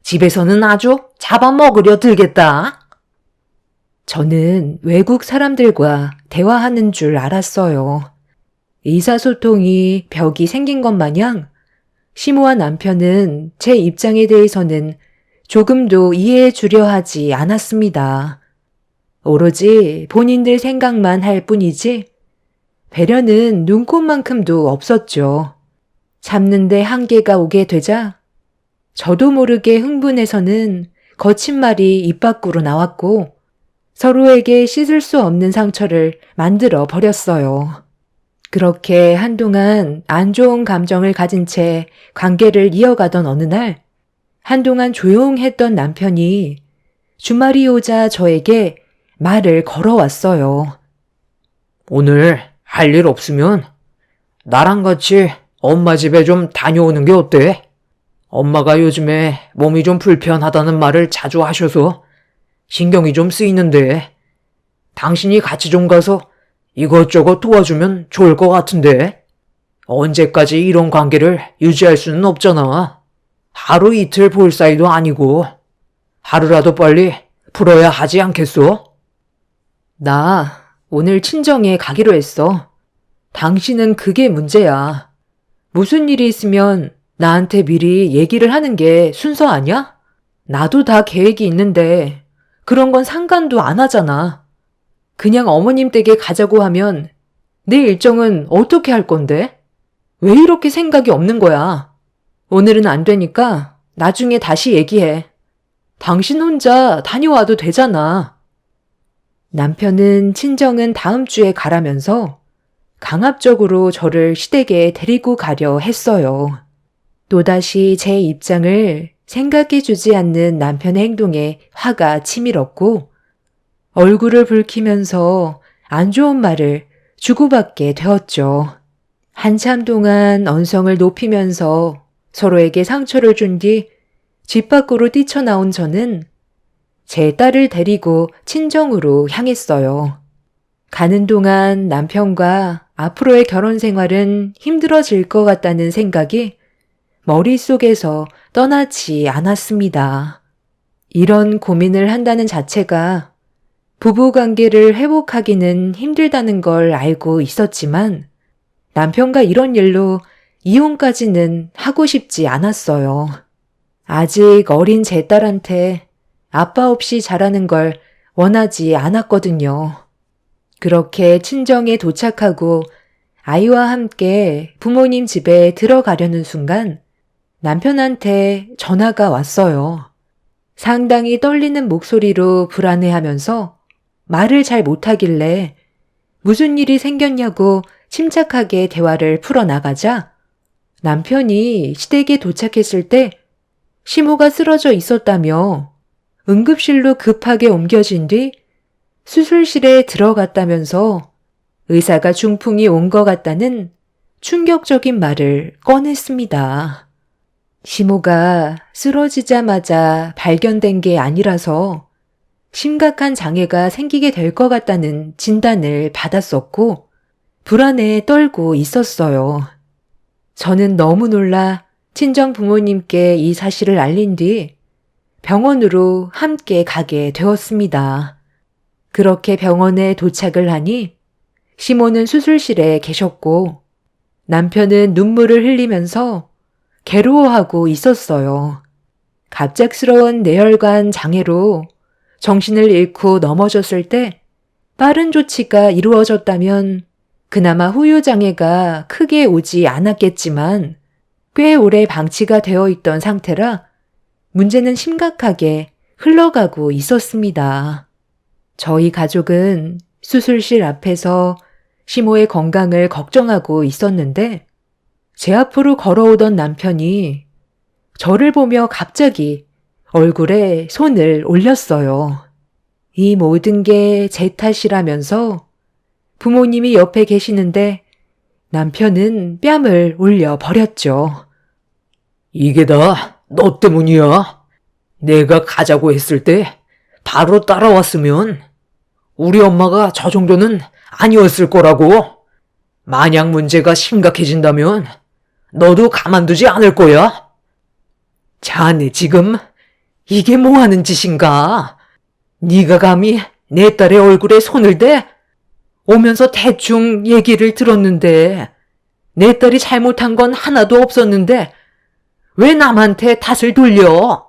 집에서는 아주 잡아먹으려 들겠다. 저는 외국 사람들과 대화하는 줄 알았어요. 의사소통이 벽이 생긴 것 마냥 시모와 남편은 제 입장에 대해서는 조금도 이해해 주려 하지 않았습니다. 오로지 본인들 생각만 할 뿐이지 배려는 눈꼽만큼도 없었죠. 참는데 한계가 오게 되자 저도 모르게 흥분해서는 거친 말이 입 밖으로 나왔고 서로에게 씻을 수 없는 상처를 만들어 버렸어요. 그렇게 한동안 안 좋은 감정을 가진 채 관계를 이어가던 어느 날 한동안 조용했던 남편이 주말이 오자 저에게 말을 걸어왔어요. 오늘 할 일 없으면 나랑 같이 엄마 집에 좀 다녀오는 게 어때? 엄마가 요즘에 몸이 좀 불편하다는 말을 자주 하셔서 신경이 좀 쓰이는데 당신이 같이 좀 가서 이것저것 도와주면 좋을 것 같은데 언제까지 이런 관계를 유지할 수는 없잖아. 하루 이틀 볼 사이도 아니고 하루라도 빨리 풀어야 하지 않겠소? 나 오늘 친정에 가기로 했어. 당신은 그게 문제야. 무슨 일이 있으면 나한테 미리 얘기를 하는 게 순서 아니야? 나도 다 계획이 있는데 그런 건 상관도 안 하잖아. 그냥 어머님 댁에 가자고 하면 내 일정은 어떻게 할 건데? 왜 이렇게 생각이 없는 거야? 오늘은 안 되니까 나중에 다시 얘기해. 당신 혼자 다녀와도 되잖아. 남편은 친정은 다음 주에 가라면서 강압적으로 저를 시댁에 데리고 가려 했어요. 또다시 제 입장을 생각해주지 않는 남편의 행동에 화가 치밀었고 얼굴을 붉히면서 안 좋은 말을 주고받게 되었죠. 한참 동안 언성을 높이면서 서로에게 상처를 준 뒤 집 밖으로 뛰쳐나온 저는 제 딸을 데리고 친정으로 향했어요. 가는 동안 남편과 앞으로의 결혼 생활은 힘들어질 것 같다는 생각이 머릿속에서 떠나지 않았습니다. 이런 고민을 한다는 자체가 부부관계를 회복하기는 힘들다는 걸 알고 있었지만 남편과 이런 일로 이혼까지는 하고 싶지 않았어요. 아직 어린 제 딸한테 아빠 없이 자라는 걸 원하지 않았거든요. 그렇게 친정에 도착하고 아이와 함께 부모님 집에 들어가려는 순간 남편한테 전화가 왔어요. 상당히 떨리는 목소리로 불안해하면서 말을 잘 못하길래 무슨 일이 생겼냐고 침착하게 대화를 풀어나가자 남편이 시댁에 도착했을 때 시모가 쓰러져 있었다며 응급실로 급하게 옮겨진 뒤 수술실에 들어갔다면서 의사가 중풍이 온 것 같다는 충격적인 말을 꺼냈습니다. 시모가 쓰러지자마자 발견된 게 아니라서 심각한 장애가 생기게 될 것 같다는 진단을 받았었고 불안에 떨고 있었어요. 저는 너무 놀라 친정 부모님께 이 사실을 알린 뒤 병원으로 함께 가게 되었습니다. 그렇게 병원에 도착을 하니 시모는 수술실에 계셨고 남편은 눈물을 흘리면서 괴로워하고 있었어요. 갑작스러운 뇌혈관 장애로 정신을 잃고 넘어졌을 때 빠른 조치가 이루어졌다면 그나마 후유장애가 크게 오지 않았겠지만 꽤 오래 방치가 되어 있던 상태라 문제는 심각하게 흘러가고 있었습니다. 저희 가족은 수술실 앞에서 시모의 건강을 걱정하고 있었는데 제 앞으로 걸어오던 남편이 저를 보며 갑자기 얼굴에 손을 올렸어요. 이 모든 게 제 탓이라면서 부모님이 옆에 계시는데 남편은 뺨을 올려 버렸죠. 이게 다 너 때문이야. 내가 가자고 했을 때 바로 따라왔으면 우리 엄마가 저 정도는 아니었을 거라고. 만약 문제가 심각해진다면 너도 가만두지 않을 거야. 자네 지금 이게 뭐 하는 짓인가? 네가 감히 내 딸의 얼굴에 손을 대? 오면서 대충 얘기를 들었는데 내 딸이 잘못한 건 하나도 없었는데 왜 남한테 탓을 돌려?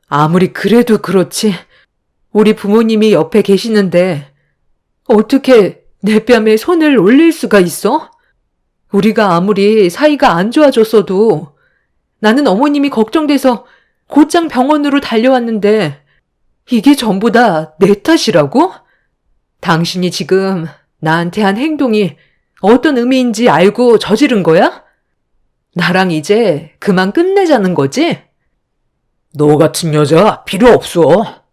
아무리 그래도 그렇지 우리 부모님이 옆에 계시는데 어떻게 내 뺨에 손을 올릴 수가 있어? 우리가 아무리 사이가 안 좋아졌어도 나는 어머님이 걱정돼서 곧장 병원으로 달려왔는데 이게 전부 다 내 탓이라고? 당신이 지금 나한테 한 행동이 어떤 의미인지 알고 저지른 거야? 나랑 이제 그만 끝내자는 거지? 너 같은 여자 필요 없어.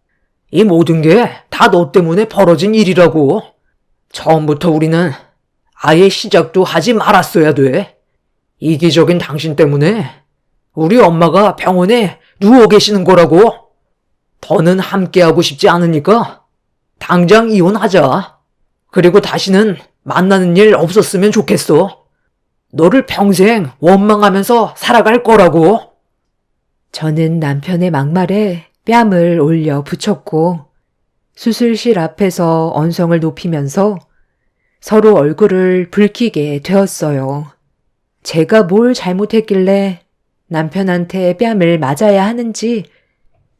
이 모든 게 다 너 때문에 벌어진 일이라고. 처음부터 우리는 아예 시작도 하지 말았어야 돼. 이기적인 당신 때문에 우리 엄마가 병원에 누워 계시는 거라고. 더는 함께하고 싶지 않으니까 당장 이혼하자. 그리고 다시는 만나는 일 없었으면 좋겠어. 너를 평생 원망하면서 살아갈 거라고. 저는 남편의 막말에 뺨을 올려 붙였고 수술실 앞에서 언성을 높이면서 서로 얼굴을 붉히게 되었어요. 제가 뭘 잘못했길래 남편한테 뺨을 맞아야 하는지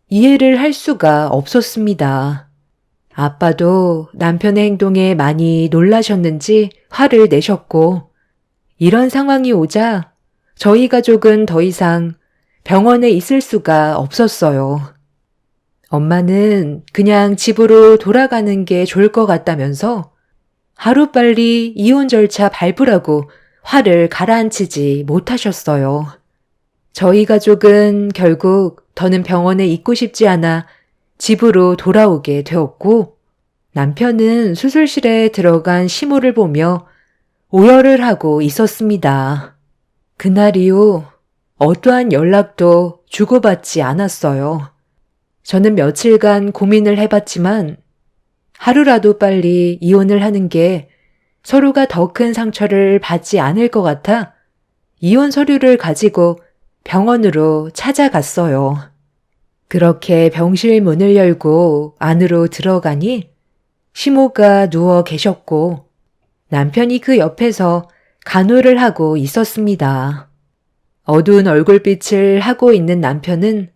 이해를 할 수가 없었습니다. 아빠도 남편의 행동에 많이 놀라셨는지 화를 내셨고 이런 상황이 오자 저희 가족은 더 이상 병원에 있을 수가 없었어요. 엄마는 그냥 집으로 돌아가는 게 좋을 것 같다면서 하루빨리 이혼 절차 밟으라고 화를 가라앉히지 못하셨어요. 저희 가족은 결국 더는 병원에 있고 싶지 않아 집으로 돌아오게 되었고 남편은 수술실에 들어간 시모를 보며 오열을 하고 있었습니다. 그날 이후 어떠한 연락도 주고받지 않았어요. 저는 며칠간 고민을 해봤지만 하루라도 빨리 이혼을 하는 게 서로가 더 큰 상처를 받지 않을 것 같아 이혼 서류를 가지고 병원으로 찾아갔어요. 그렇게 병실 문을 열고 안으로 들어가니 시모가 누워 계셨고 남편이 그 옆에서 간호를 하고 있었습니다. 어두운 얼굴빛을 하고 있는 남편은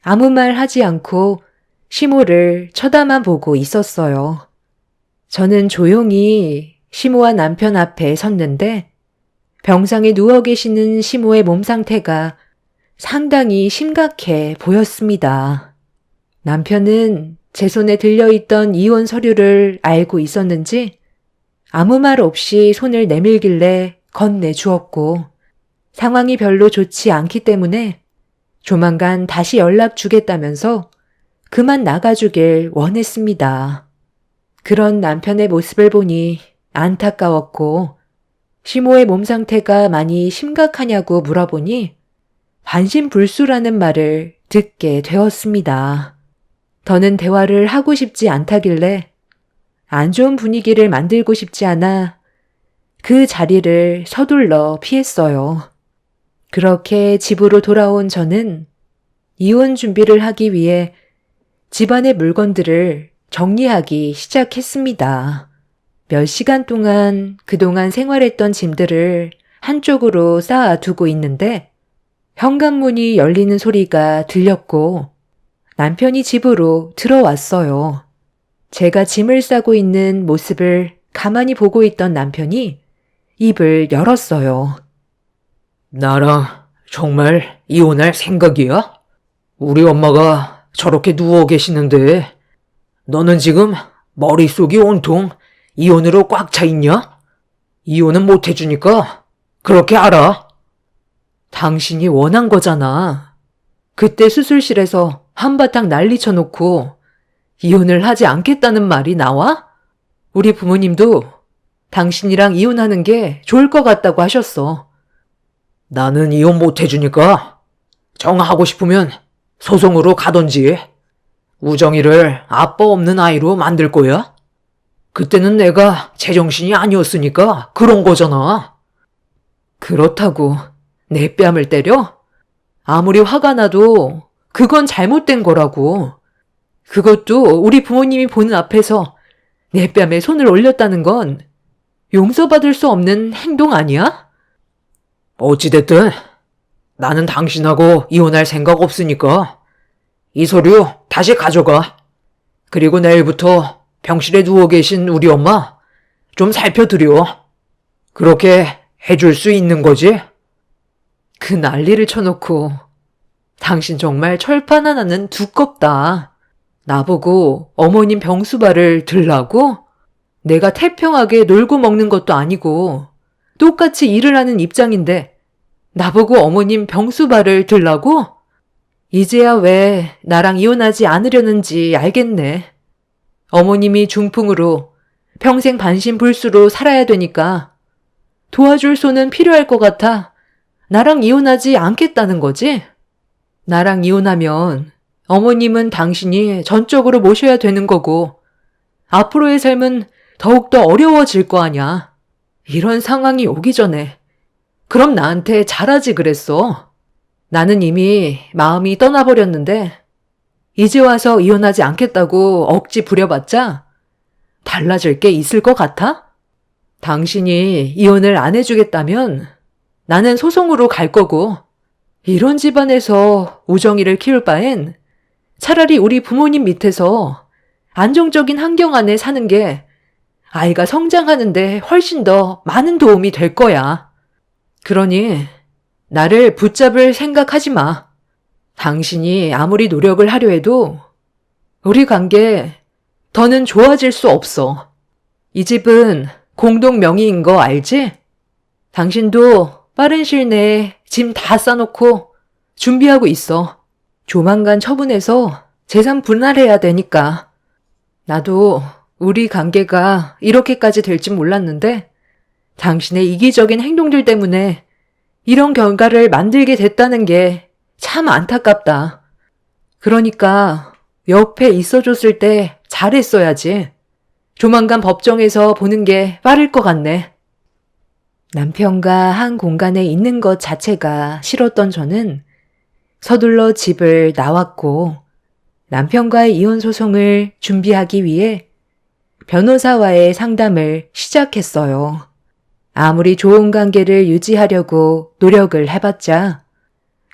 아무 말 하지 않고 시모를 쳐다만 보고 있었어요. 저는 조용히 시모와 남편 앞에 섰는데 병상에 누워 계시는 시모의 몸 상태가 상당히 심각해 보였습니다. 남편은 제 손에 들려있던 이혼 서류를 알고 있었는지 아무 말 없이 손을 내밀길래 건네주었고 상황이 별로 좋지 않기 때문에 조만간 다시 연락 주겠다면서 그만 나가주길 원했습니다. 그런 남편의 모습을 보니 안타까웠고 시모의 몸 상태가 많이 심각하냐고 물어보니 반신불수라는 말을 듣게 되었습니다. 더는 대화를 하고 싶지 않다길래 안 좋은 분위기를 만들고 싶지 않아 그 자리를 서둘러 피했어요. 그렇게 집으로 돌아온 저는 이혼 준비를 하기 위해 집안의 물건들을 정리하기 시작했습니다. 몇 시간 동안 그동안 생활했던 짐들을 한쪽으로 쌓아두고 있는데 현관문이 열리는 소리가 들렸고 남편이 집으로 들어왔어요. 제가 짐을 싸고 있는 모습을 가만히 보고 있던 남편이 입을 열었어요. 나랑 정말 이혼할 생각이야? 우리 엄마가 저렇게 누워 계시는데 너는 지금 머릿속이 온통 이혼으로 꽉 차 있냐? 이혼은 못 해주니까 그렇게 알아. 당신이 원한 거잖아. 그때 수술실에서 한바탕 난리 쳐놓고 이혼을 하지 않겠다는 말이 나와? 우리 부모님도 당신이랑 이혼하는 게 좋을 것 같다고 하셨어. 나는 이혼 못 해주니까 정하고 싶으면 소송으로 가던지 우정이를 아빠 없는 아이로 만들 거야? 그때는 내가 제정신이 아니었으니까 그런 거잖아. 그렇다고 내 뺨을 때려? 아무리 화가 나도 그건 잘못된 거라고. 그것도 우리 부모님이 보는 앞에서 내 뺨에 손을 올렸다는 건 용서받을 수 없는 행동 아니야? 어찌됐든 나는 당신하고 이혼할 생각 없으니까 이 서류 다시 가져가. 그리고 내일부터 병실에 누워 계신 우리 엄마 좀 살펴드려. 그렇게 해줄 수 있는 거지? 그 난리를 쳐놓고 당신 정말 철판 하나는 두껍다. 나보고 어머님 병수발을 들라고? 내가 태평하게 놀고 먹는 것도 아니고 똑같이 일을 하는 입장인데 나보고 어머님 병수발을 들라고? 이제야 왜 나랑 이혼하지 않으려는지 알겠네. 어머님이 중풍으로 평생 반신불수로 살아야 되니까 도와줄 손은 필요할 것 같아 나랑 이혼하지 않겠다는 거지? 나랑 이혼하면 어머님은 당신이 전적으로 모셔야 되는 거고 앞으로의 삶은 더욱더 어려워질 거 아냐. 이런 상황이 오기 전에 그럼 나한테 잘하지 그랬어. 나는 이미 마음이 떠나버렸는데 이제 와서 이혼하지 않겠다고 억지 부려봤자 달라질 게 있을 것 같아? 당신이 이혼을 안 해주겠다면 나는 소송으로 갈 거고 이런 집안에서 우정이를 키울 바엔 차라리 우리 부모님 밑에서 안정적인 환경 안에 사는 게 아이가 성장하는데 훨씬 더 많은 도움이 될 거야. 그러니 나를 붙잡을 생각하지 마. 당신이 아무리 노력을 하려 해도 우리 관계 더는 좋아질 수 없어. 이 집은 공동 명의인 거 알지? 당신도 빠른 시일 내에 짐 다 싸놓고 준비하고 있어. 조만간 처분해서 재산 분할해야 되니까. 나도 우리 관계가 이렇게까지 될지 몰랐는데 당신의 이기적인 행동들 때문에 이런 결과를 만들게 됐다는 게 참 안타깝다. 그러니까 옆에 있어줬을 때 잘했어야지. 조만간 법정에서 보는 게 빠를 것 같네. 남편과 한 공간에 있는 것 자체가 싫었던 저는 서둘러 집을 나왔고 남편과의 이혼 소송을 준비하기 위해 변호사와의 상담을 시작했어요. 아무리 좋은 관계를 유지하려고 노력을 해봤자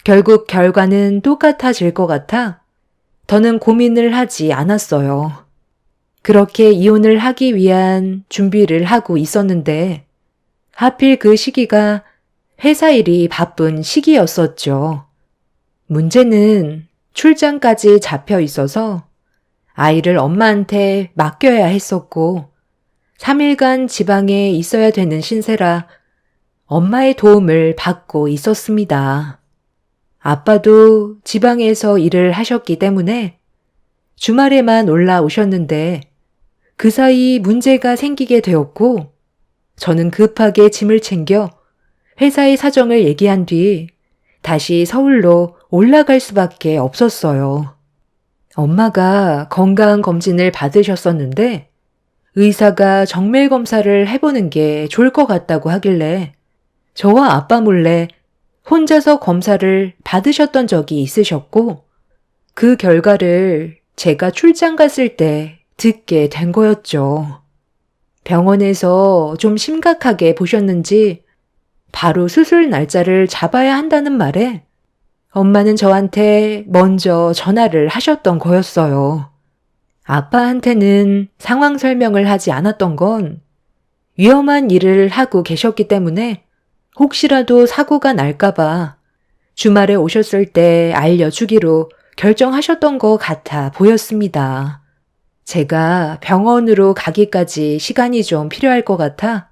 결국 결과는 똑같아질 것 같아 더는 고민을 하지 않았어요. 그렇게 이혼을 하기 위한 준비를 하고 있었는데 하필 그 시기가 회사 일이 바쁜 시기였었죠. 문제는 출장까지 잡혀 있어서 아이를 엄마한테 맡겨야 했었고 3일간 지방에 있어야 되는 신세라 엄마의 도움을 받고 있었습니다. 아빠도 지방에서 일을 하셨기 때문에 주말에만 올라오셨는데 그 사이 문제가 생기게 되었고 저는 급하게 짐을 챙겨 회사의 사정을 얘기한 뒤 다시 서울로 올라갈 수밖에 없었어요. 엄마가 건강검진을 받으셨었는데 의사가 정밀 검사를 해보는 게 좋을 것 같다고 하길래 저와 아빠 몰래 혼자서 검사를 받으셨던 적이 있으셨고 그 결과를 제가 출장 갔을 때 듣게 된 거였죠. 병원에서 좀 심각하게 보셨는지 바로 수술 날짜를 잡아야 한다는 말에 엄마는 저한테 먼저 전화를 하셨던 거였어요. 아빠한테는 상황 설명을 하지 않았던 건 위험한 일을 하고 계셨기 때문에 혹시라도 사고가 날까봐 주말에 오셨을 때 알려주기로 결정하셨던 것 같아 보였습니다. 제가 병원으로 가기까지 시간이 좀 필요할 것 같아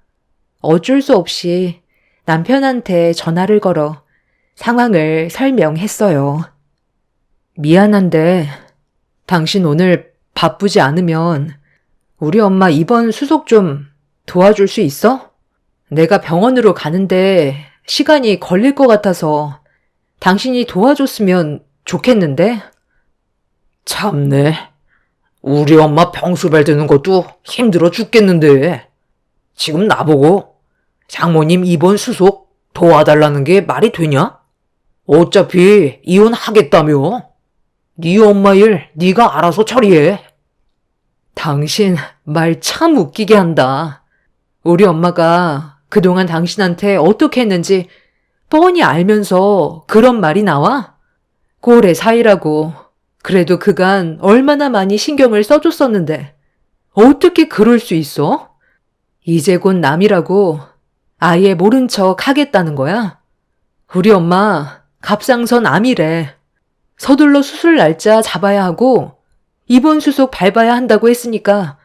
어쩔 수 없이 남편한테 전화를 걸어 상황을 설명했어요. 미안한데 당신 오늘 바쁘지 않으면 우리 엄마 입원 수속 좀 도와줄 수 있어? 내가 병원으로 가는데 시간이 걸릴 것 같아서 당신이 도와줬으면 좋겠는데? 참네. 우리 엄마 병수발 드는 것도 힘들어 죽겠는데. 지금 나보고 장모님 입원 수속 도와달라는 게 말이 되냐? 어차피 이혼하겠다며. 네 엄마 일 네가 알아서 처리해. 당신 말 참 웃기게 한다. 우리 엄마가 그동안 당신한테 어떻게 했는지 뻔히 알면서 그런 말이 나와? 꼴의 사이라고. 그래도 그간 얼마나 많이 신경을 써줬었는데 어떻게 그럴 수 있어? 이제 곧 남이라고 아예 모른 척 하겠다는 거야? 우리 엄마 갑상선 암이래. 서둘러 수술 날짜 잡아야 하고 입원 수속 밟아야 한다고 했으니까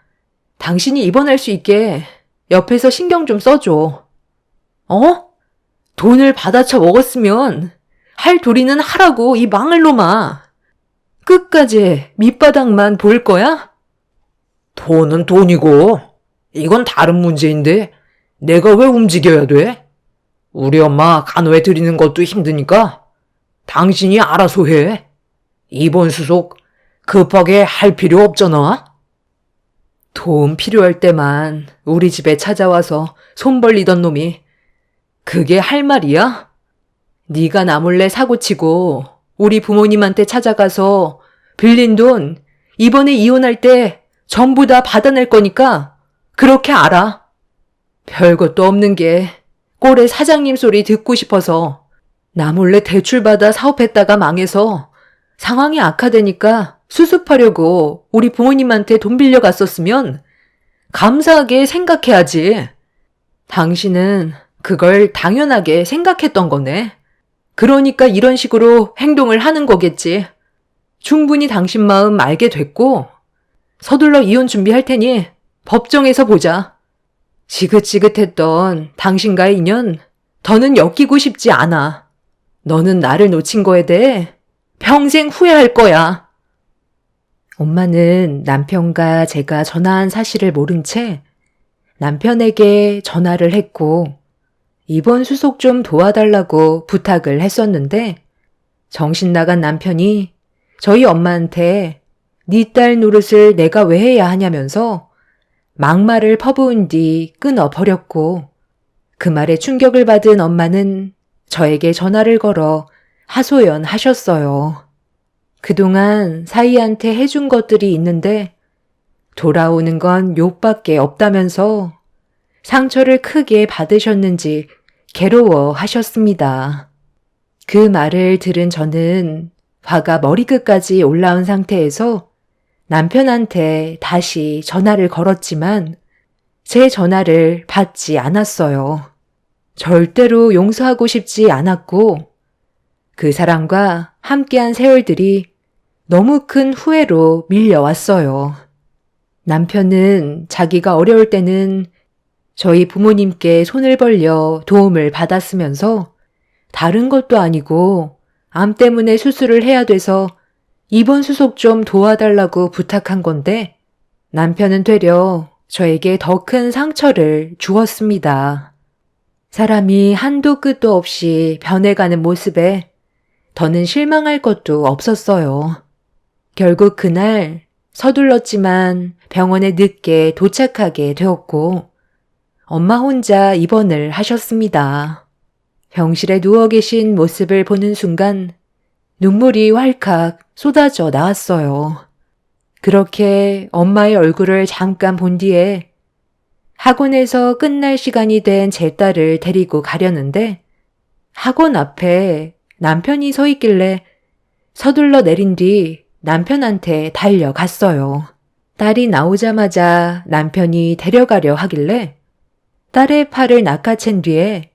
당신이 입원할 수 있게 옆에서 신경 좀 써줘. 어? 돈을 받아쳐 먹었으면 할 도리는 하라고 이 망할 놈아. 끝까지 밑바닥만 볼 거야? 돈은 돈이고 이건 다른 문제인데 내가 왜 움직여야 돼? 우리 엄마 간호해 드리는 것도 힘드니까 당신이 알아서 해. 입원 수속 급하게 할 필요 없잖아. 도움 필요할 때만 우리 집에 찾아와서 손 벌리던 놈이 그게 할 말이야? 네가 나 몰래 사고치고 우리 부모님한테 찾아가서 빌린 돈 이번에 이혼할 때 전부 다 받아낼 거니까 그렇게 알아. 별것도 없는 게 꼴의 사장님 소리 듣고 싶어서 나 몰래 대출받아 사업했다가 망해서 상황이 악화되니까 수습하려고 우리 부모님한테 돈 빌려갔었으면 감사하게 생각해야지. 당신은 그걸 당연하게 생각했던 거네. 그러니까 이런 식으로 행동을 하는 거겠지. 충분히 당신 마음 알게 됐고 서둘러 이혼 준비할 테니 법정에서 보자. 지긋지긋했던 당신과의 인연 더는 엮이고 싶지 않아. 너는 나를 놓친 거에 대해 평생 후회할 거야. 엄마는 남편과 제가 전화한 사실을 모른 채 남편에게 전화를 했고 입원 수속 좀 도와달라고 부탁을 했었는데 정신 나간 남편이 저희 엄마한테 네 딸 노릇을 내가 왜 해야 하냐면서 막말을 퍼부은 뒤 끊어버렸고 그 말에 충격을 받은 엄마는 저에게 전화를 걸어 하소연하셨어요. 그동안 사이한테 해준 것들이 있는데 돌아오는 건 욕밖에 없다면서 상처를 크게 받으셨는지 괴로워하셨습니다. 그 말을 들은 저는 화가 머리끝까지 올라온 상태에서 남편한테 다시 전화를 걸었지만 제 전화를 받지 않았어요. 절대로 용서하고 싶지 않았고 그 사람과 함께한 세월들이 너무 큰 후회로 밀려왔어요. 남편은 자기가 어려울 때는 저희 부모님께 손을 벌려 도움을 받았으면서 다른 것도 아니고 암 때문에 수술을 해야 돼서 입원 수속 좀 도와달라고 부탁한 건데 남편은 되려 저에게 더 큰 상처를 주었습니다. 사람이 한도 끝도 없이 변해가는 모습에 더는 실망할 것도 없었어요. 결국 그날 서둘렀지만 병원에 늦게 도착하게 되었고 엄마 혼자 입원을 하셨습니다. 병실에 누워 계신 모습을 보는 순간 눈물이 왈칵 쏟아져 나왔어요. 그렇게 엄마의 얼굴을 잠깐 본 뒤에 학원에서 끝날 시간이 된 제 딸을 데리고 가려는데 학원 앞에 남편이 서 있길래 서둘러 내린 뒤 남편한테 달려갔어요. 딸이 나오자마자 남편이 데려가려 하길래 딸의 팔을 낚아챈 뒤에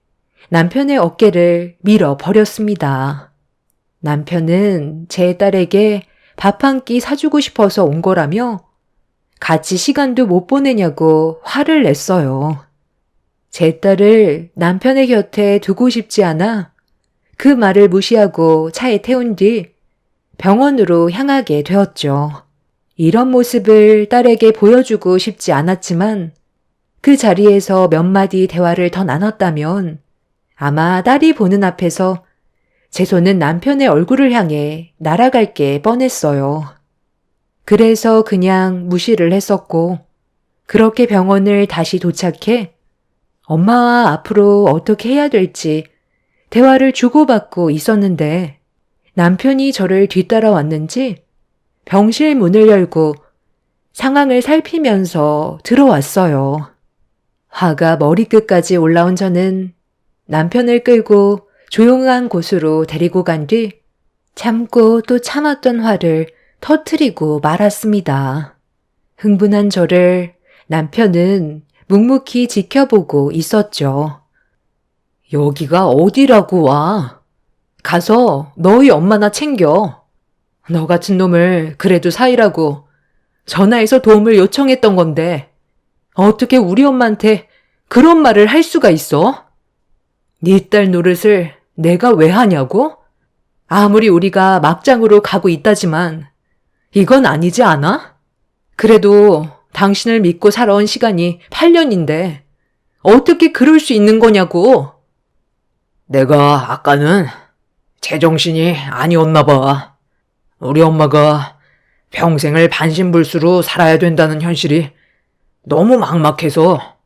남편의 어깨를 밀어버렸습니다. 남편은 제 딸에게 밥 한 끼 사주고 싶어서 온 거라며 같이 시간도 못 보내냐고 화를 냈어요. 제 딸을 남편의 곁에 두고 싶지 않아 그 말을 무시하고 차에 태운 뒤 병원으로 향하게 되었죠. 이런 모습을 딸에게 보여주고 싶지 않았지만 그 자리에서 몇 마디 대화를 더 나눴다면 아마 딸이 보는 앞에서 제 손은 남편의 얼굴을 향해 날아갈 게 뻔했어요. 그래서 그냥 무시를 했었고 그렇게 병원을 다시 도착해 엄마와 앞으로 어떻게 해야 될지 대화를 주고받고 있었는데 남편이 저를 뒤따라왔는지 병실 문을 열고 상황을 살피면서 들어왔어요. 화가 머리끝까지 올라온 저는 남편을 끌고 조용한 곳으로 데리고 간 뒤 참고 또 참았던 화를 터뜨리고 말았습니다. 흥분한 저를 남편은 묵묵히 지켜보고 있었죠. 여기가 어디라고 와? 가서 너희 엄마나 챙겨. 너 같은 놈을 그래도 사이라고 전화해서 도움을 요청했던 건데 어떻게 우리 엄마한테 그런 말을 할 수가 있어? 네 딸 노릇을 내가 왜 하냐고? 아무리 우리가 막장으로 가고 있다지만 이건 아니지 않아? 그래도 당신을 믿고 살아온 시간이 8년인데 어떻게 그럴 수 있는 거냐고. 내가 아까는 제정신이 아니었나 봐. 우리 엄마가 평생을 반신불수로 살아야 된다는 현실이 너무 막막해서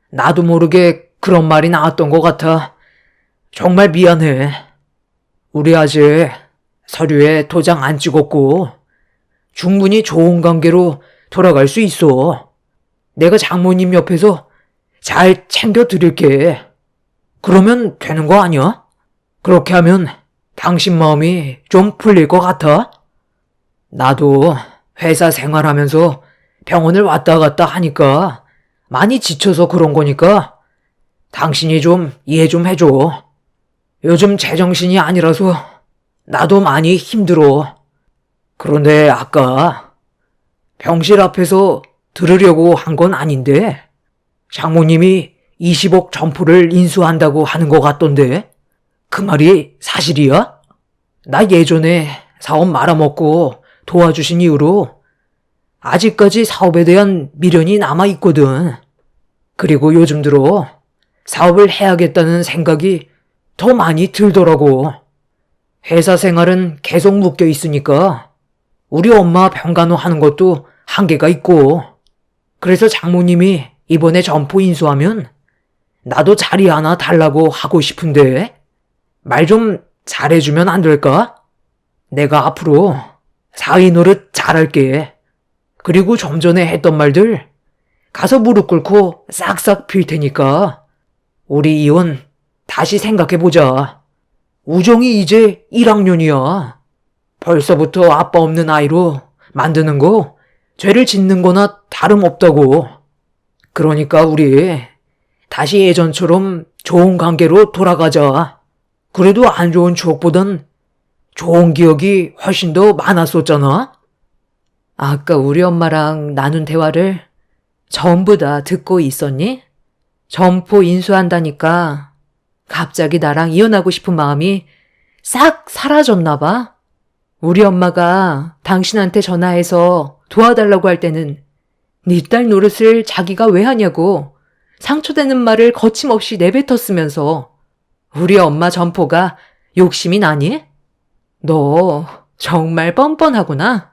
나도 모르게 그런 말이 나왔던 것 같아. 정말 미안해. 우리 아직 서류에 도장 안 찍었고 충분히 좋은 관계로 돌아갈 수 있어. 내가 장모님 옆에서 잘 챙겨드릴게. 그러면 되는 거 아니야? 그렇게 하면 당신 마음이 좀 풀릴 것 같아? 나도 회사 생활하면서 병원을 왔다 갔다 하니까 많이 지쳐서 그런 거니까 당신이 좀 이해 좀 해줘. 요즘 제정신이 아니라서 나도 많이 힘들어. 그런데 아까 병실 앞에서 들으려고 한 건 아닌데 장모님이 20억 점포를 인수한다고 하는 것 같던데 그 말이 사실이야? 나 예전에 사업 말아먹고 도와주신 이후로 아직까지 사업에 대한 미련이 남아있거든. 그리고 요즘 들어 사업을 해야겠다는 생각이 더 많이 들더라고. 회사 생활은 계속 묶여 있으니까 우리 엄마 병간호 하는 것도 한계가 있고 그래서 장모님이 이번에 점포 인수하면 나도 자리 하나 달라고 하고 싶은데 말 좀 잘해주면 안 될까? 내가 앞으로 사위 노릇 잘할게. 그리고 좀 전에 했던 말들 가서 무릎 꿇고 싹싹 빌 테니까 우리 이혼 다시 생각해보자. 우정이 이제 1학년이야. 벌써부터 아빠 없는 아이로 만드는 거 죄를 짓는 거나 다름없다고. 그러니까 우리 다시 예전처럼 좋은 관계로 돌아가자. 그래도 안 좋은 추억보단 좋은 기억이 훨씬 더 많았었잖아. 아까 우리 엄마랑 나눈 대화를 전부 다 듣고 있었니? 점포 인수한다니까 갑자기 나랑 이혼하고 싶은 마음이 싹 사라졌나 봐. 우리 엄마가 당신한테 전화해서 도와달라고 할 때는 네 딸 노릇을 자기가 왜 하냐고 상처되는 말을 거침없이 내뱉었으면서 우리 엄마 점포가 욕심이 나니? 너 정말 뻔뻔하구나.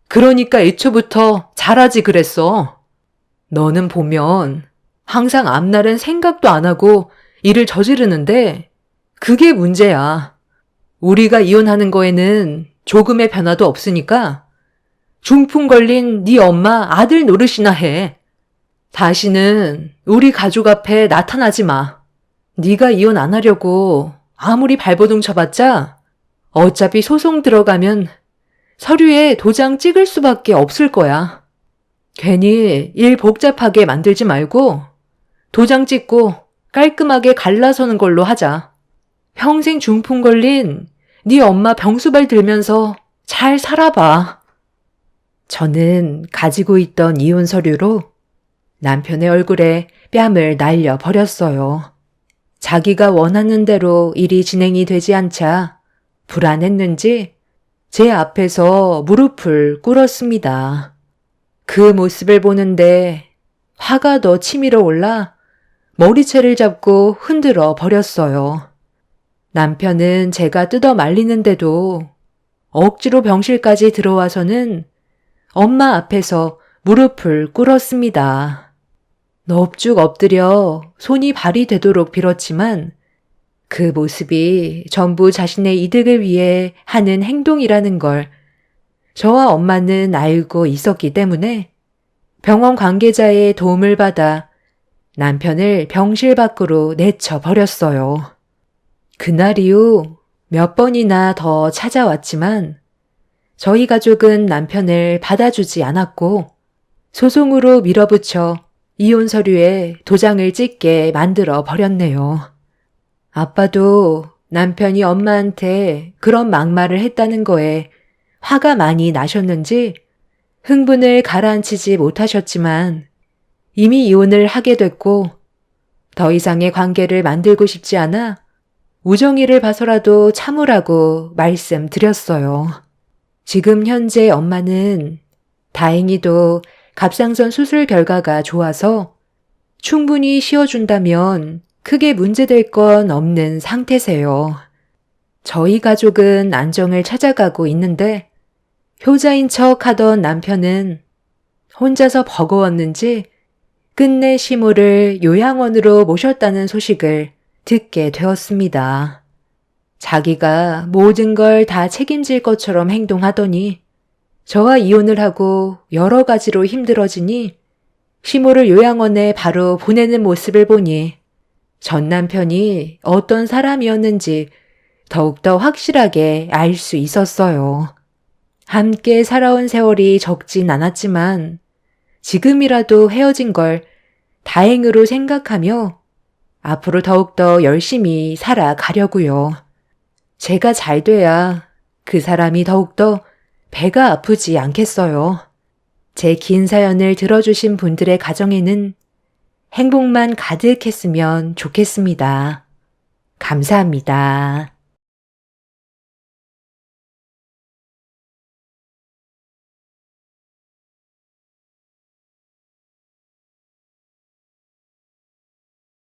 그러니까 애초부터 잘하지 그랬어. 너는 보면 항상 앞날은 생각도 안 하고 일을 저지르는데 그게 문제야. 우리가 이혼하는 거에는 조금의 변화도 없으니까 중풍 걸린 네 엄마 아들 노릇이나 해. 다시는 우리 가족 앞에 나타나지 마. 네가 이혼 안 하려고 아무리 발버둥 쳐봤자 어차피 소송 들어가면 서류에 도장 찍을 수밖에 없을 거야. 괜히 일 복잡하게 만들지 말고 도장 찍고 깔끔하게 갈라서는 걸로 하자. 평생 중풍 걸린 네 엄마 병수발 들면서 잘 살아봐. 저는 가지고 있던 이혼 서류로 남편의 얼굴에 뺨을 날려 버렸어요. 자기가 원하는 대로 일이 진행이 되지 않자 불안했는지 제 앞에서 무릎을 꿇었습니다. 그 모습을 보는데 화가 더 치밀어 올라 머리채를 잡고 흔들어 버렸어요. 남편은 제가 뜯어 말리는데도 억지로 병실까지 들어와서는 엄마 앞에서 무릎을 꿇었습니다. 넙죽 엎드려 손이 발이 되도록 빌었지만 그 모습이 전부 자신의 이득을 위해 하는 행동이라는 걸 저와 엄마는 알고 있었기 때문에 병원 관계자의 도움을 받아 남편을 병실 밖으로 내쳐버렸어요. 그날 이후 몇 번이나 더 찾아왔지만 저희 가족은 남편을 받아주지 않았고 소송으로 밀어붙여 이혼 서류에 도장을 찍게 만들어 버렸네요. 아빠도 남편이 엄마한테 그런 막말을 했다는 거에 화가 많이 나셨는지 흥분을 가라앉히지 못하셨지만 이미 이혼을 하게 됐고 더 이상의 관계를 만들고 싶지 않아 우정이를 봐서라도 참으라고 말씀드렸어요. 지금 현재 엄마는 다행히도 갑상선 수술 결과가 좋아서 충분히 쉬어준다면 크게 문제될 건 없는 상태세요. 저희 가족은 안정을 찾아가고 있는데 효자인 척 하던 남편은 혼자서 버거웠는지 끝내 시모를 요양원으로 모셨다는 소식을 듣게 되었습니다. 자기가 모든 걸 다 책임질 것처럼 행동하더니 저와 이혼을 하고 여러 가지로 힘들어지니 시모를 요양원에 바로 보내는 모습을 보니 전 남편이 어떤 사람이었는지 더욱더 확실하게 알 수 있었어요. 함께 살아온 세월이 적진 않았지만 지금이라도 헤어진 걸 다행으로 생각하며 앞으로 더욱더 열심히 살아가려고요. 제가 잘 돼야 그 사람이 더욱더 배가 아프지 않겠어요. 제 긴 사연을 들어주신 분들의 가정에는 행복만 가득했으면 좋겠습니다. 감사합니다.